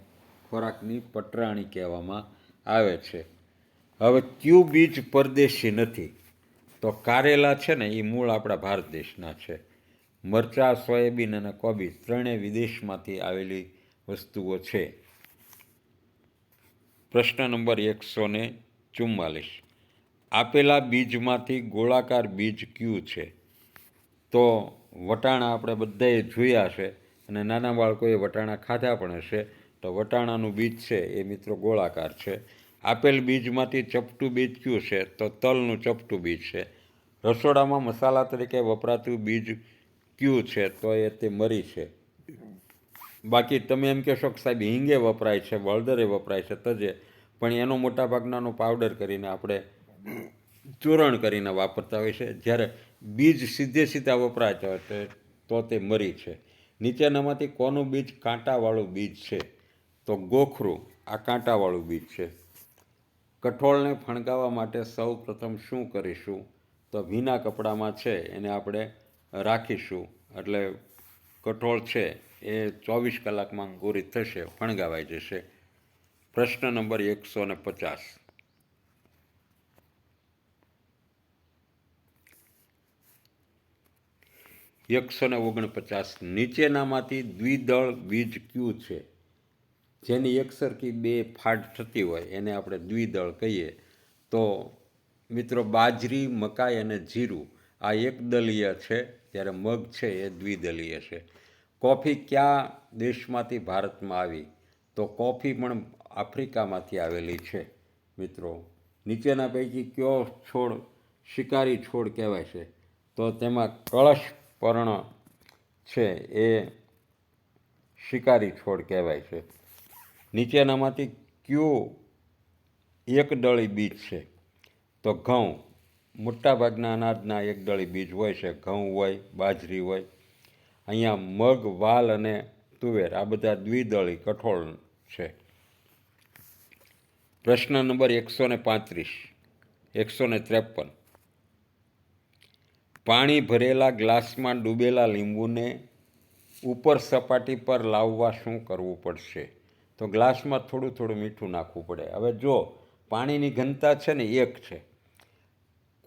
ખોરાકની પટરાણી કહેવામાં આવે છે. હવે કયું બીજ પરદેશી નથી? તો કારેલા છે ને એ મૂળ આપણા ભારત દેશના છે. મરચાં, સોયાબીન અને કોબીજ ત્રણેય વિદેશમાંથી આવેલી વસ્તુઓ છે. પ્રશ્ન નંબર 144. આપેલા બીજમાંથી ગોળાકાર બીજ કયું છે? તો વટાણા આપણે બધાએ જોયા છે અને નાના બાળકોએ વટાણા ખાધા પણ હશે. તો વટાણાનું બીજ છે એ મિત્રો ગોળાકાર છે. આપેલ બીજમાંથી ચપટું બીજ કયું છે? તો તલનું ચપટું બીજ છે. રસોડામાં મસાલા તરીકે વપરાતું બીજ કયું છે? તો એ તે મરી છે. બાકી તમે એમ કહેશો કે સાહેબ હિંગે વપરાય છે, હળદરે વપરાય છે, તજે, પણ એનો મોટાભાગનાનો પાવડર કરીને આપણે ચૂરણ કરીને વાપરતા હોય છે. જ્યારે બીજ સીધા વપરાતા હોય તો તે મરી છે. નીચેનામાંથી કોનું બીજ કાંટાવાળું બીજ છે? તો ગોખરું આ કાંટાવાળું બીજ છે. કઠોળને ફણગાવવા માટે સૌ પ્રથમ શું કરીશું? તો ભીના કપડામાં છે એને આપણે રાખીશું, એટલે કઠોળ છે એ 24 કલાકમાં અંકુરિત થશે, ફણગાવાઈ જશે. પ્રશ્ન નંબર 150. નીચેનામાંથી દ્વિદળ બીજ કયું છે? જેની એકસરખી બે ફાટ થતી હોય એને આપણે દ્વિદળ કહીએ. તો મિત્રો બાજરી, મકાઈ અને જીરું આ એકદળીય છે, જ્યારે મગ છે એ દ્વિદળીય છે. કોફી કયા દેશમાંથી ભારતમાં આવી? તો કોફી પણ આફ્રિકામાંથી આવેલી છે. મિત્રો નીચેના પૈકી કયો છોડ શિકારી છોડ કહેવાય છે? તો તેમાં કળશ પર્ણ છે એ શિકારી છોડ કહેવાય છે. નીચેનામાંથી કયું એકદળી બીજ છે? તો ઘઉં. મોટાભાગના અનાજના એકદળી બીજ હોય છે. ઘઉં હોય, બાજરી હોય. અહીંયા મગ, વાલ અને તુવેર આ બધા દ્વિદળી કઠોળ છે. પ્રશ્ન નંબર 153. પાણી ભરેલા ગ્લાસમાં ડૂબેલા લીંબુને ઉપર સપાટી પર લાવવા શું કરવું પડશે? તો ગ્લાસમાં થોડું થોડું મીઠું નાખવું પડે. હવે જો પાણીની ઘનતા છે ને 1 છે.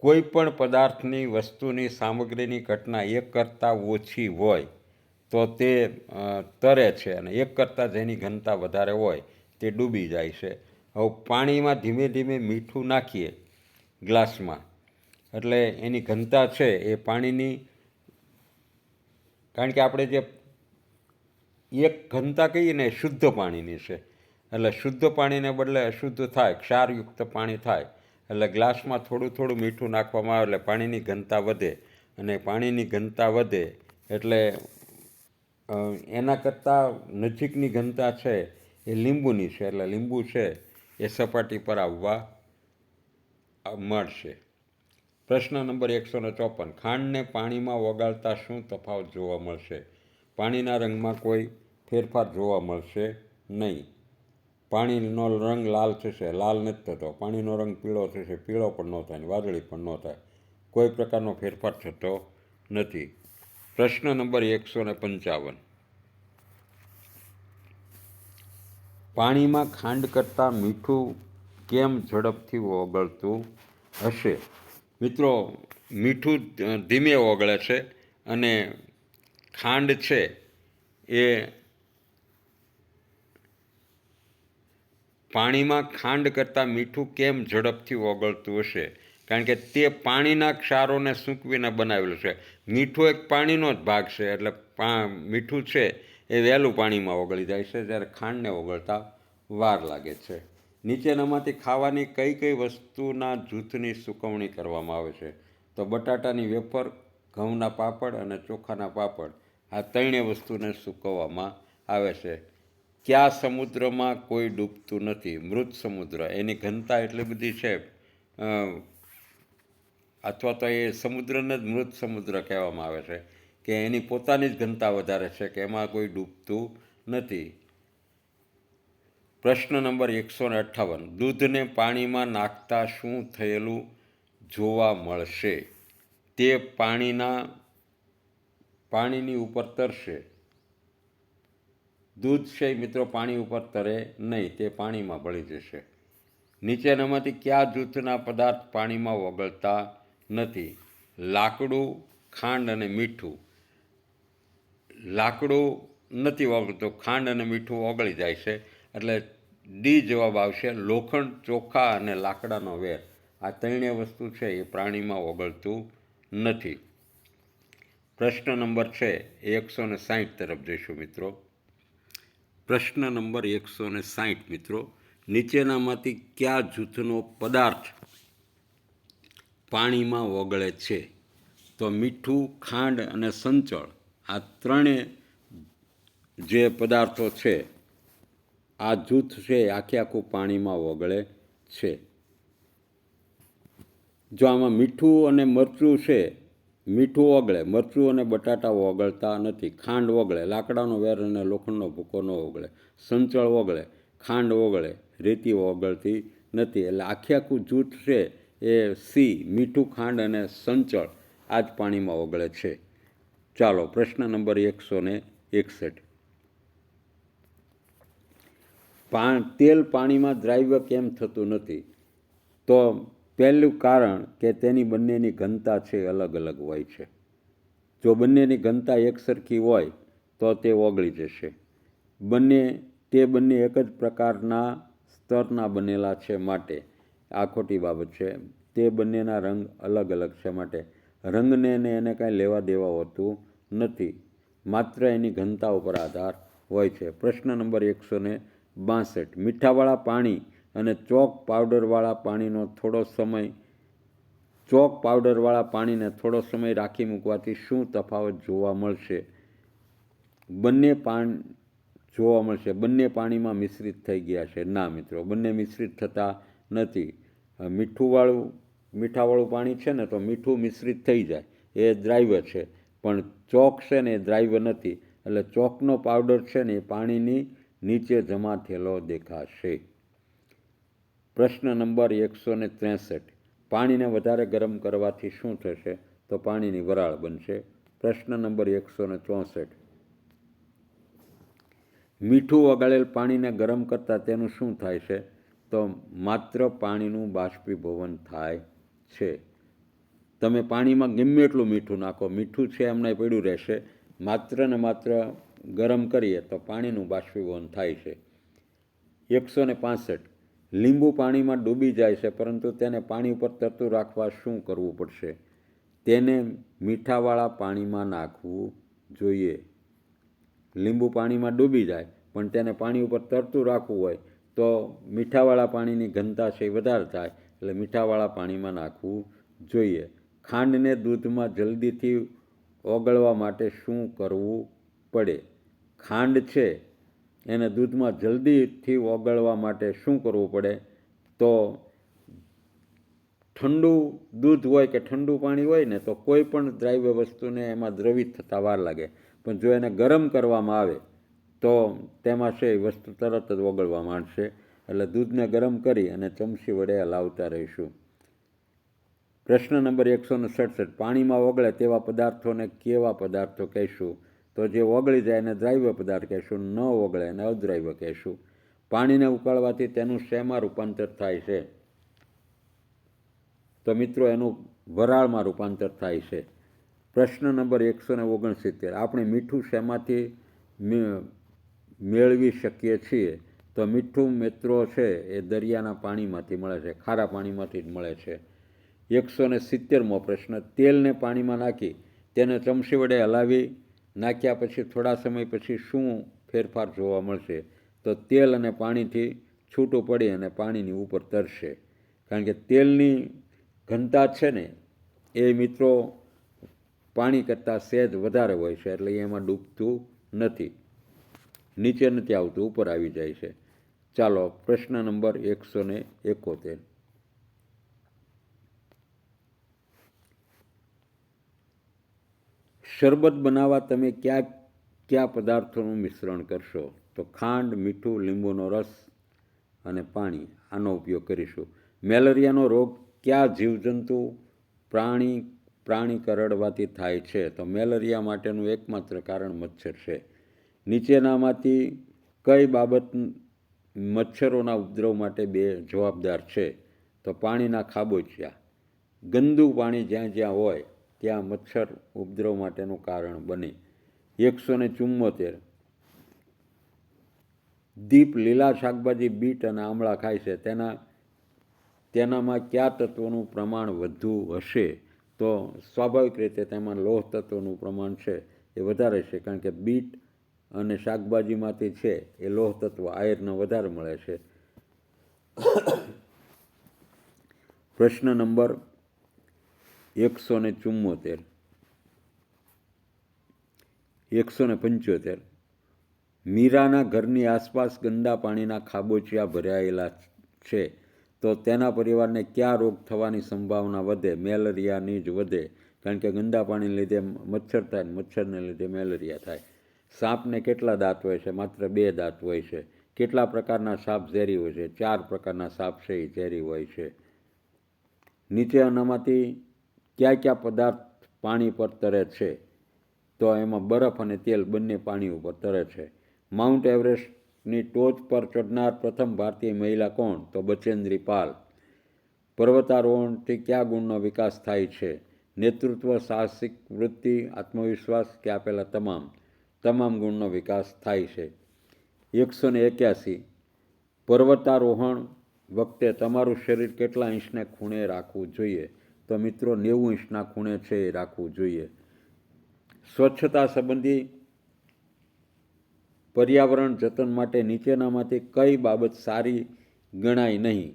કોઈ પણ પદાર્થની, વસ્તુની, સામગ્રીની ઘટના 1 કરતાં ઓછી હોય તો તે તરે છે, અને 1 કરતાં જેની ઘનતા વધારે હોય તે ડૂબી જાય છે. હવે પાણીમાં ધીમે ધીમે મીઠું નાખીએ ગ્લાસમાં, એટલે એની ઘનતા છે એ પાણીની, કારણ કે આપણે જે એક ઘનતા કહીએ ને એ શુદ્ધ પાણીની છે, એટલે શુદ્ધ પાણીને બદલે અશુદ્ધ થાય, ક્ષારયુક્ત પાણી થાય, એટલે ગ્લાસમાં થોડું થોડું મીઠું નાખવામાં આવે એટલે પાણીની ઘનતા વધે, અને પાણીની ઘનતા વધે એટલે એના કરતાં નજીકની ઘનતા છે એ લીંબુની છે, એટલે લીંબુ છે એ સપાટી પર આવવા મળશે. પ્રશ્ન નંબર 154. ખાંડને પાણીમાં ઓગાળતા શું તફાવત જોવા મળશે? પાણીના રંગમાં કોઈ ફેરફાર જોવા મળશે નહીં. પાણીનો રંગ લાલ થશે, લાલ નથી થતો. પાણીનો રંગ પીળો થશે, પીળો પણ ન થાય, વાદળી પણ ન થાય. કોઈ પ્રકારનો ફેરફાર થતો નથી. પ્રશ્ન નંબર 155. પાણીમાં ખાંડ કરતાં મીઠું કેમ ઝડપથી ઓગળતું હશે? મિત્રો મીઠું ધીમે ઓગળે છે અને ખાંડ છે એ પાણીમાં ખાંડ કરતાં મીઠું કેમ ઝડપથી ઓગળતું હશે? કારણ કે તે પાણીના ક્ષારોને સૂકવીને બનાવેલું છે. મીઠું એક પાણીનો જ ભાગ છે, એટલે મીઠું છે એ વહેલું પાણીમાં ઓગળી જાય છે, જ્યારે ખાંડને ઓગળતા વાર લાગે છે. નીચેનામાંથી ખાવાની કઈ કઈ વસ્તુના જૂથની સૂકવણી કરવામાં આવે છે? તો બટાટાની વેફર, ઘઉંના પાપડ અને ચોખાના પાપડ, આ ત્રણેય વસ્તુને સૂકવવામાં આવે છે. કયા સમુદ્રમાં કોઈ ડૂબતું નથી? મૃત સમુદ્ર. એની ઘનતા એટલી બધી છે, અથવા તો એ સમુદ્રને જ મૃત સમુદ્ર કહેવામાં આવે છે, કે એની પોતાની જ ઘનતા વધારે છે, કે એમાં કોઈ ડૂબતું નથી. પ્રશ્ન નંબર 158. દૂધને પાણીમાં નાખતા શું થયેલું જોવા મળશે? તે પાણીની ઉપર તરશે. દૂધ છે મિત્રો પાણી ઉપર તરે નહીં, તે પાણીમાં ભળી જશે. નીચેનામાંથી કયા જૂથના પદાર્થ પાણીમાં ઓગળતા નથી? લાકડું, ખાંડ અને મીઠું. લાકડું નથી ઓગળતું, ખાંડ અને મીઠું ઓગળી જાય છે, એટલે ડી જવાબ આવશે. લોખંડ, ચોખા અને લાકડાનો વેર, આ ત્રણેય વસ્તુ છે એ પ્રાણીમાં ઓગળતું નથી. પ્રશ્ન નંબર છે 160 તરફ જઈશું મિત્રો. પ્રશ્ન નંબર 160 મિત્રો. નીચેનામાંથી કયા જૂથનો પદાર્થ પાણીમાં ઓગળે છે? તો મીઠું, ખાંડ અને સંચળ, આ ત્રણેય જે પદાર્થો છે, આ જૂથ છે આખે આખું પાણીમાં ઓગળે છે. જો આમાં મીઠું અને મરચું છે, મીઠું ઓગળે, મરચું અને બટાટા ઓગળતા નથી. ખાંડ ઓગળે, લાકડાનો વેર અને લોખંડનો ભૂકો ન ઓગળે. સંચળ ઓગળે, ખાંડ ઓગળે, રેતી ઓગળતી નથી. એટલે આખે આખું જૂથ છે એ સી, મીઠું, ખાંડ અને સંચળ, આ જ પાણીમાં ઓગળે છે. ચાલો પ્રશ્ન નંબર 161. તેલ પાણીમાં દ્રાવ્ય કેમ થતું નથી? તો પહેલું કારણ કે તેની બંનેની ઘનતા છે અલગ અલગ હોય છે. જો બંનેની ઘનતા એકસરખી હોય તો તે ઓગળી જશે. તે બંને એક જ પ્રકારના સ્તરના બનેલા છે, માટે આ ખોટી બાબત છે. તે બંનેના રંગ અલગ અલગ છે, માટે રંગને એને કાંઈ લેવા દેવા હોતું નથી, માત્ર એની ઘનતા ઉપર આધાર હોય છે. પ્રશ્ન નંબર 162. મીઠાવાળા પાણી અને ચોક પાવડરવાળા પાણીને થોડો સમય રાખી મૂકવાથી શું તફાવત જોવા મળશે? બંને પાણીમાં મિશ્રિત થઈ ગયા છે. ના મિત્રો, બંને મિશ્રિત થતા નથી. મીઠાવાળું પાણી છે ને, તો મીઠું મિશ્રિત થઈ જાય, એ દ્રાવ્ય છે, પણ ચોક છે ને એ દ્રાવ્ય નથી, એટલે ચોકનો પાવડર છે ને એ પાણીની નીચે જમા થયેલો દેખાશે. પ્રશ્ન નંબર 163. પાણીને વધારે ગરમ કરવાથી શું થશે? તો પાણીની વરાળ બનશે. પ્રશ્ન નંબર 164. મીઠું ઓગાળેલ પાણીને ગરમ કરતાં તેનું શું થાય છે? તો માત્ર પાણીનું બાષ્પીભવન થાય છે. તમે પાણીમાં ગમે એટલું મીઠું નાખો, મીઠું છે એમને પડ્યું રહેશે. માત્ર ને માત્ર ગરમ કરીએ તો પાણીનું બાષ્પીભવન થાય છે. 165. લીંબુ પાણીમાં ડૂબી જાય છે, પરંતુ તેને પાણી ઉપર તરતું રાખવા શું કરવું પડશે? તેને મીઠાવાળા પાણીમાં નાખવું જોઈએ. લીંબુ પાણીમાં ડૂબી જાય પણ તેને પાણી ઉપર તરતું રાખવું હોય તો મીઠાવાળા પાણીની ઘનતા છે એ વધારે થાય, એટલે મીઠાવાળા પાણીમાં નાખવું જોઈએ. ખાંડને દૂધમાં જલ્દીથી ઓગળવા માટે શું કરવું પડે? ખાંડ છે એને દૂધમાં જલ્દીથી ઓગળવા માટે શું કરવું પડે? તો ઠંડુ દૂધ હોય કે ઠંડુ પાણી હોય ને, તો કોઈ પણ દ્રાવ્ય વસ્તુને એમાં દ્રવિત થતાં વાર લાગે, પણ જો એને ગરમ કરવામાં આવે તો તેમાં છે એ વસ્તુ તરત જ ઓગળવા માંડશે. એટલે દૂધને ગરમ કરી અને ચમચી વડે હલાવતા રહીશું. પ્રશ્ન નંબર 167. પાણીમાં ઓગળે તેવા પદાર્થોને કેવા પદાર્થો કહીશું? તો જે ઓગળી જાય એને દ્રાવ્ય પદાર્થ કહીશું, ન ઓગળે એને અદ્રાવ્ય કહીશું. પાણીને ઉકાળવાથી તેનું શેમાં રૂપાંતર થાય છે? તો મિત્રો એનું વરાળમાં રૂપાંતર થાય છે. પ્રશ્ન નંબર 169. આપણે મીઠું શેમાંથી મેળવી શકીએ છીએ. તો મીઠું મિત્રો છે એ દરિયાના પાણીમાંથી મળે છે, ખારા પાણીમાંથી જ મળે છે. 170મો પ્રશ્ન, તેલને પાણીમાં નાખી તેને ચમચી વડે હલાવી નાખ્યા પછી થોડા સમય પછી શું ફેરફાર જોવા મળશે? તો તેલ અને પાણીથી છૂટું પડી અને પાણીની ઉપર તરશે. કારણ કે તેલની ઘનતા છે ને એ મિત્રો પાણી કરતાં સહેજ વધારે હોય છે, એટલે એમાં ડૂબતું નથી, નીચે નથી આવતું, ઉપર આવી જાય છે. ચાલો પ્રશ્ન નંબર 171. શરબત બનાવવા તમે કયા પદાર્થોનું મિશ્રણ કરશો? તો ખાંડ, મીઠું, લીંબુનો રસ અને પાણી, આનો ઉપયોગ કરીશું. મેલેરિયાનો રોગ કયા જીવજંતુ પ્રાણી કરડવાથી થાય છે? તો મેલેરિયા માટેનું એકમાત્ર કારણ મચ્છર છે. નીચેનામાંથી કઈ બાબત મચ્છરોના ઉપદ્રવ માટે જવાબદાર છે? તો પાણીના ખાબોચિયા. ગંદુ પાણી જ્યાં જ્યાં હોય ત્યાં મચ્છર ઉપદ્રવ માટેનું કારણ બને. 174. દીપ લીલા શાકભાજી, બીટ અને આમળા ખાય છે, તેનામાં કયા તત્વોનું પ્રમાણ વધુ હશે? તો સ્વાભાવિક રીતે તેમાં લોહ તત્વનું પ્રમાણ છે એ વધારે છે, કારણ કે બીટ અને શાકભાજીમાંથી છે એ લોહ તત્વ આયર્ન વધારે મળે છે. પ્રશ્ન નંબર 175. મીરાના ઘરની આસપાસ ગંદા પાણીના ખાબોચિયા ભરાયેલા છે, તો તેના પરિવારને કયા રોગ થવાની સંભાવના વધે? મેલેરિયાની જ વધે, કારણ કે ગંદા પાણીને લીધે મચ્છર થાય, મચ્છરને લીધે મેલેરિયા થાય. સાપને કેટલા દાંત હોય છે? માત્ર 2 દાંત હોય છે. કેટલા પ્રકારના સાપ ઝેરી હોય છે? 4 પ્રકારના સાપ છે એ ઝેરી હોય છે. નીચેનામાંથી કયા પદાર્થ પાણી પર તરે છે? તો એમાં બરફ અને તેલ બંને પાણી ઉપર તરે છે. માઉન્ટ એવરેસ્ટની ટોચ પર ચડનાર પ્રથમ ભારતીય મહિલા કોણ? તો બચેન્દ્રી પાલ. પર્વતારોહણથી કયા ગુણનો વિકાસ થાય છે? નેતૃત્વ, સાહસિક વૃત્તિ, આત્મવિશ્વાસ કે આપેલા તમામ ગુણનો વિકાસ થાય છે. 181. પર્વતારોહણ વખતે તમારું શરીર કેટલા ઇંચને ખૂણે રાખવું જોઈએ? તો મિત્રો 90 ઇંચના ખૂણે છે એ રાખવું જોઈએ. સ્વચ્છતા સંબંધી પર્યાવરણ જતન માટે નીચેનામાંથી કઈ બાબત સારી ગણાય નહીં?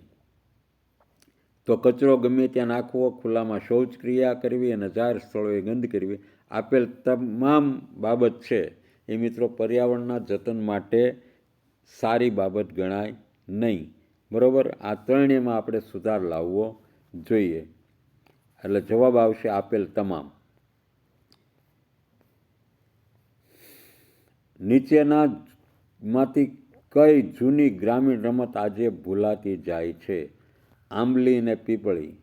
તો કચરો ગમે ત્યાં નાખવો, ખુલ્લામાં શૌચક્રિયા કરવી અને જાહેર સ્થળોએ ગંદ કરવી. આપેલ તમામ બાબત છે એ મિત્રો પર્યાવરણના જતન માટે સારી બાબત ગણાય નહીં. બરાબર, આ ત્રણેયમાં આપણે સુધાર લાવવો જોઈએ. એટલે જવાબ આવશે આપેલ તમામ. નીચેનામાંથી કઈ જૂની ગ્રામીણ રમત આજે ભૂલાતી જાય છે? આંબલી ને પીપળી.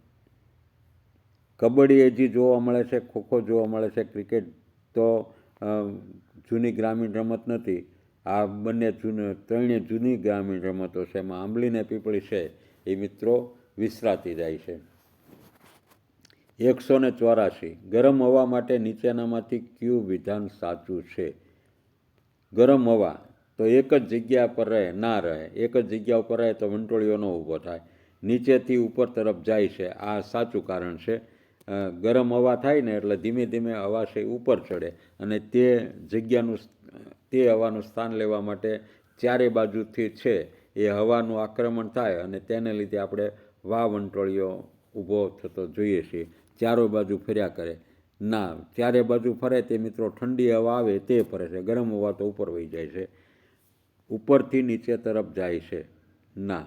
કબડ્ડી હજી જોવા મળે છે, ખોખો જોવા મળે છે, ક્રિકેટ તો જૂની ગ્રામીણ રમત નથી. આ ત્રણેય જૂની ગ્રામીણ રમતો છે, એમાં આંબલી ને પીપળી છે એ મિત્રો વિસરાતી જાય છે. 184. ગરમ હવા માટે નીચેનામાંથી કયું વિધાન સાચું છે? ગરમ હવા તો એક જ જગ્યા પર ના રહે. એક જ જગ્યા ઉપર રહે તો વંટોળીઓ ન ઊભો થાય, નીચેથી ઉપર તરફ જાય છે. આ સાચું કારણ છે. ગરમ હવા થાય ને એટલે ધીમે ધીમે હવા છે ઉપર ચડે અને તે હવાનું સ્થાન લેવા માટે ચારે બાજુથી છે એ હવાનું આક્રમણ થાય અને તેને લીધે આપણે વંટોળીઓ ઊભો થતો જોઈએ છીએ. ચારો બાજુ ફર્યા કરે. ના, ચારે બાજુ ફરે તે મિત્રો ઠંડી હવા આવે તે ફરે છે, ગરમ હવા તો ઉપર વહી જાય છે. ઉપરથી નીચે તરફ જાય છે? ના,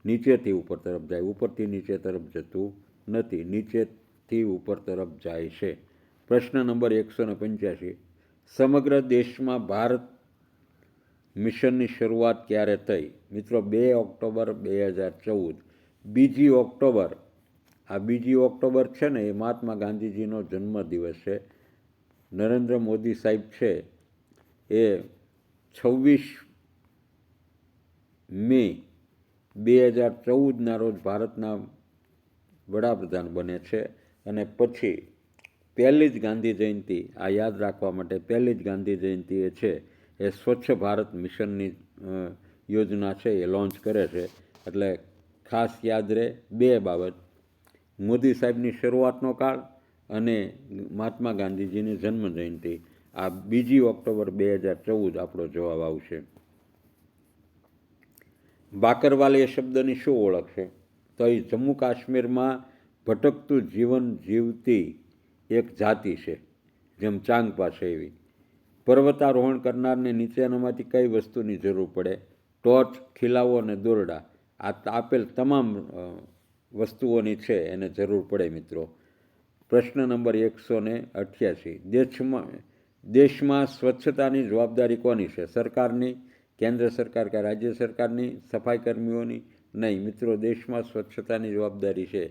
નીચેથી ઉપર તરફ જાય. ઉપરથી નીચે તરફ જતું નથી, નીચેથી ઉપર તરફ જાય છે. પ્રશ્ન નંબર 185. સમગ્ર દેશમાં ભારત મિશનની શરૂઆત ક્યારે થઈ? મિત્રો 2 ઓક્ટોબર 2014. 2 ઓક્ટોબર, આ 2 ઓક્ટોબર છે ને એ મહાત્મા ગાંધીજીનો જન્મદિવસ છે. નરેન્દ્ર મોદી સાહેબ છે એ 26 મે 2014ના રોજ ભારતના વડાપ્રધાન બને છે અને પછી પહેલી જ ગાંધી જયંતિ, આ યાદ રાખવા માટે પહેલી જ ગાંધી જયંતિ એ છે એ સ્વચ્છ ભારત મિશનની યોજના છે એ લોન્ચ કરે છે. એટલે ખાસ યાદ રહે બે બાબત, મોદી સાહેબની શરૂઆતનો કાળ અને મહાત્મા ગાંધીજીની જન્મજયંતિ. આ 2 ઓક્ટોબર 2014 આપણો જવાબ આવશે. બાકરવાલી એ શબ્દની શું ઓળખ છે? તો એ જમ્મુ કાશ્મીરમાં ભટકતું જીવન જીવતી એક જાતિ છે, જેમ ચાંગપા છે એવી. પર્વતારોહણ કરનારને નીચેનામાંથી કઈ વસ્તુની જરૂર પડે? ટોર્ચ, ખીલાઓ અને દોરડા. આ આપેલ તમામ વસ્તુઓની છે એને જરૂર પડે મિત્રો. પ્રશ્ન નંબર 188. દેશમાં સ્વચ્છતાની જવાબદારી કોની છે? સરકારની, કેન્દ્ર સરકાર કે રાજ્ય સરકારની, સફાઈ કર્મીઓની? નહીં મિત્રો, દેશમાં સ્વચ્છતાની જવાબદારી છે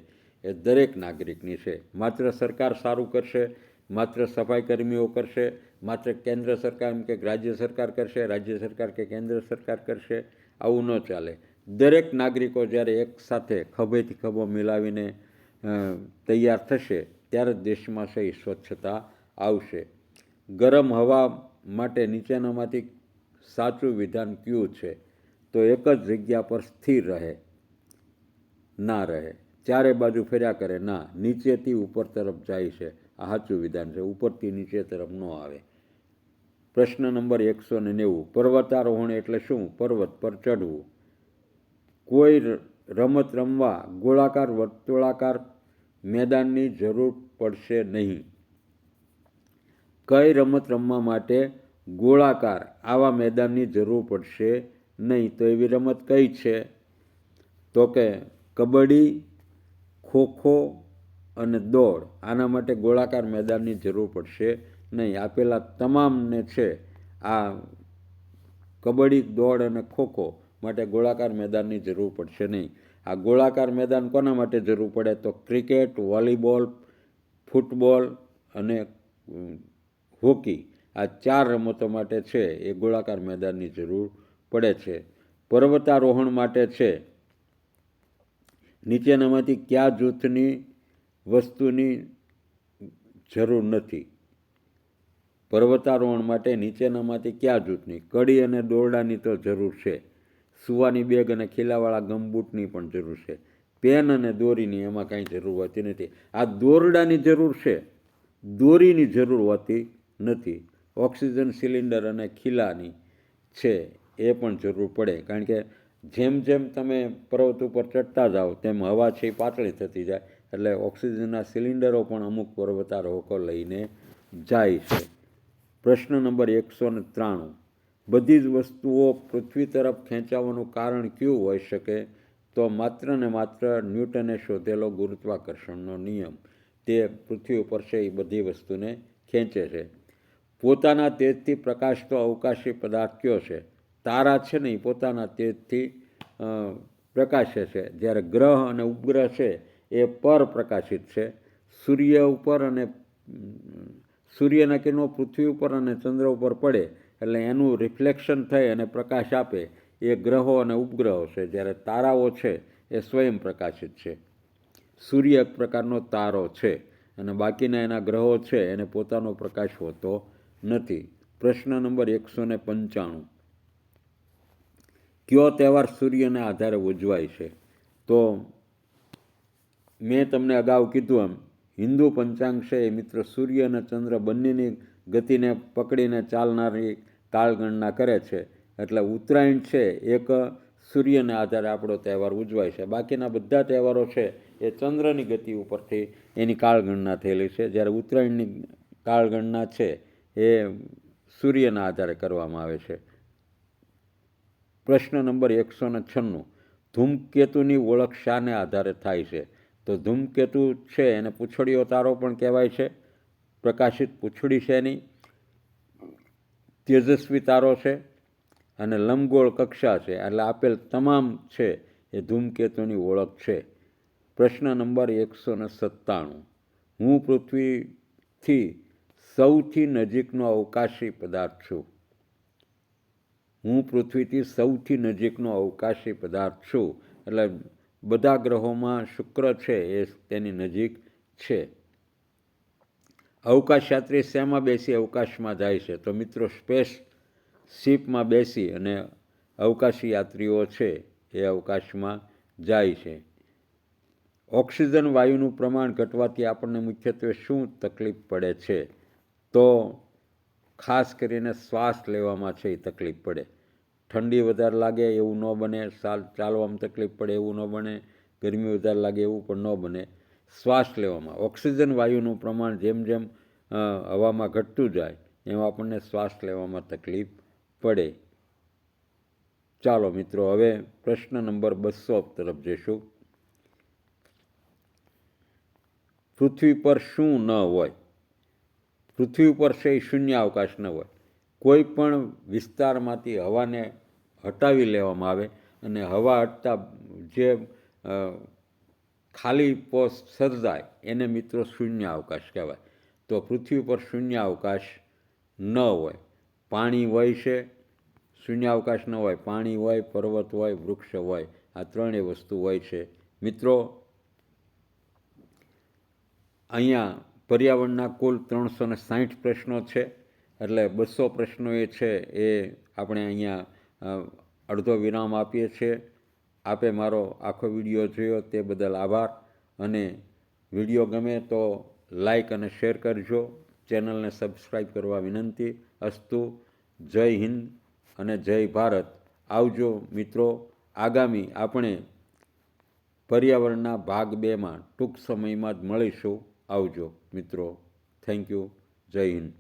એ દરેક નાગરિકની છે. માત્ર સરકાર સારું કરશે, માત્ર સફાઈ કર્મીઓ કરશે, માત્ર કેન્દ્ર સરકાર કે રાજ્ય સરકાર કરશે, રાજ્ય સરકાર કે કેન્દ્ર સરકાર કરશે, આવું ન ચાલે. દરેક નાગરિકો જ્યારે એક સાથે ખભેથી ખભો મિલાવીને તૈયાર થશે ત્યારે દેશમાં સહી સ્વચ્છતા આવશે. ગરમ હવા માટે નીચેનામાંથી સાચું વિધાન કયું છે? તો એક જ જગ્યા પર સ્થિર રહે, ના રહે. ચારે બાજુ ફર્યા કરે, ના. નીચેથી ઉપર તરફ જાય છે, આ સાચું વિધાન છે. ઉપરથી નીચે તરફ ન આવે. પ્રશ્ન નંબર 190. પર્વતારોહણ એટલે શું? પર્વત પર ચઢવું. કોઈ રમત રમવા ગોળાકાર વર્તુળાકાર મેદાનની જરૂર પડશે નહીં. કઈ રમત રમવા માટે ગોળાકાર આવા મેદાનની જરૂર પડશે નહીં? તો એવી રમત કઈ છે? તો કે કબડ્ડી, ખોખો અને દોડ. આના માટે ગોળાકાર મેદાનની જરૂર પડશે નહીં. આપેલા તમામને છે આ કબડ્ડી, દોડ અને ખોખો માટે ગોળાકાર મેદાનની જરૂર પડશે નહીં. આ ગોળાકાર મેદાન કોના માટે જરૂર પડે? તો ક્રિકેટ, વોલીબોલ, ફૂટબોલ અને હોકી, આ 4 રમતો માટે છે એ ગોળાકાર મેદાનની જરૂર પડે છે. પર્વતારોહણ માટે છે નીચેનામાંથી કયા જૂથની વસ્તુની જરૂર નથી? પર્વતારોહણ માટે નીચેનામાંથી કયા જૂથની? કડી અને દોરડાની તો જરૂર છે. સુવાની બેગ અને ખીલાવાળા ગમબૂટની પણ જરૂર છે. પેન અને દોરીની એમાં કાંઈ જરૂર હોતી નથી. આ દોરડાની જરૂર છે, દોરીની જરૂર હોતી નથી. ઓક્સિજન સિલિન્ડર અને ખીલાની છે એ પણ જરૂર પડે, કારણ કે જેમ જેમ તમે પર્વત ઉપર ચડતા જાઓ તેમ હવા છે એ પાતળી થતી જાય, એટલે ઓક્સિજનના સિલિન્ડરો પણ અમુક પર્વતારોહકો લઈને જાય છે. પ્રશ્ન નંબર 193. બધી જ વસ્તુઓ પૃથ્વી તરફ ખેંચાવાનું કારણ કયું હોઈ શકે? તો માત્ર ને માત્ર ન્યૂટને શોધેલો ગુરુત્વાકર્ષણનો નિયમ. તે પૃથ્વી ઉપર છે એ બધી વસ્તુને ખેંચે છે. પોતાના તેજથી પ્રકાશતો અવકાશી પદાર્થ કયો છે? તારા છે ને એ પોતાના તેજથી પ્રકાશે છે, જ્યારે ગ્રહ અને ઉપગ્રહ છે એ પરપ્રકાશિત છે. સૂર્ય ઉપર અને સૂર્યના કિરણો પૃથ્વી ઉપર અને ચંદ્ર ઉપર પડે એટલે એનું રિફ્લેક્શન થઈ અને પ્રકાશ આપે એ ગ્રહો અને ઉપગ્રહો છે, જ્યારે તારાઓ છે એ સ્વયં પ્રકાશિત છે. સૂર્ય એક પ્રકારનો તારો છે અને બાકીના એના ગ્રહો છે એને પોતાનો પ્રકાશ હોતો નથી. પ્રશ્ન નંબર 195. કયો તહેવાર સૂર્યના આધારે ઉજવાય છે? તો મેં તમને અગાઉ કીધું એમ હિન્દુ પંચાંગ છે એ મિત્રો સૂર્ય અને ચંદ્ર બંનેની ગતિને પકડીને ચાલનારી કાળગણના કરે છે. એટલે ઉત્તરાયણ છે એક સૂર્યના આધારે આપણો તહેવાર ઉજવાય છે. બાકીના બધા તહેવારો છે એ ચંદ્રની ગતિ ઉપરથી એની કાળગણના થયેલી છે, જ્યારે ઉત્તરાયણની કાળગણના છે એ સૂર્યના આધારે કરવામાં આવે છે. પ્રશ્ન નંબર 196. ધૂમકેતુની ઓળખ શાને આધારે થાય છે? તો ધૂમકેતુ છે એને પૂંછડીયો તારો પણ કહેવાય છે. પ્રકાશિત પૂંછડી છે એની, તેજસ્વી તારો છે અને લંબગોળ કક્ષા છે. એટલે આપેલ તમામ છે એ ધૂમકેતુની ઓળખ છે. પ્રશ્ન નંબર 197. હું પૃથ્વીથી સૌથી નજીકનો અવકાશી પદાર્થ છું. હું પૃથ્વીથી સૌથી નજીકનો અવકાશી પદાર્થ છું. એટલે બધા ગ્રહોમાં શુક્ર છે એ તેની નજીક છે. અવકાશયાત્રી શેમાં બેસી અવકાશમાં જાય છે? તો મિત્રો સ્પેસ શિપમાં બેસી અને અવકાશી યાત્રીઓ છે એ અવકાશમાં જાય છે. ઓક્સિજન વાયુનું પ્રમાણ ઘટવાથી આપણને મુખ્યત્વે શું તકલીફ પડે છે? તો ખાસ કરીને શ્વાસ લેવામાં છે એ તકલીફ પડે. ઠંડી વધારે લાગે એવું ન બને, ચાલવામાં તકલીફ પડે એવું ન બને, ગરમી વધારે લાગે એવું પણ ન બને. શ્વાસ લેવામાં ઓક્સિજન વાયુનું પ્રમાણ જેમ જેમ હવામાં ઘટતું જાય એમ આપણને શ્વાસ લેવામાં તકલીફ પડે. ચાલો મિત્રો, હવે પ્રશ્ન નંબર 200 તરફ જઈશું. પૃથ્વી પર શું ન હોય? પૃથ્વી ઉપર છે એ શૂન્ય અવકાશ ન હોય. કોઈ પણ વિસ્તારમાંથી હવાને હટાવી લેવામાં આવે અને હવા હટતા જે ખાલી પોસ્ટ સર્જાય એને મિત્રો શૂન્ય અવકાશ કહેવાય. તો પૃથ્વી પર શૂન્ય અવકાશ ન હોય. પાણી હોય છે, શૂન્ય અવકાશ ન હોય. પાણી હોય, પર્વત હોય, વૃક્ષ હોય, આ ત્રણેય વસ્તુ હોય છે. મિત્રો, અહીંયા પર્યાવરણના કુલ 360 પ્રશ્નો છે, એટલે 200 પ્રશ્નો એ છે એ આપણે અહીંયા અડધો વિરામ આપીએ છીએ. આપે મારો આખો વિડીયો જોયો તે બદલ આભાર, અને વિડીયો ગમે તો લાઈક અને શેર કરજો. ચેનલને સબસ્ક્રાઈબ કરવા વિનંતી. અસ્તુ. જય હિન્દ અને જય ભારત. આવજો મિત્રો. આગામી આપણે પર્યાવરણના ભાગ 2માં ટૂંક સમયમાં જ મળીશું. આવજો મિત્રો. Thank you. જય હિન્દ.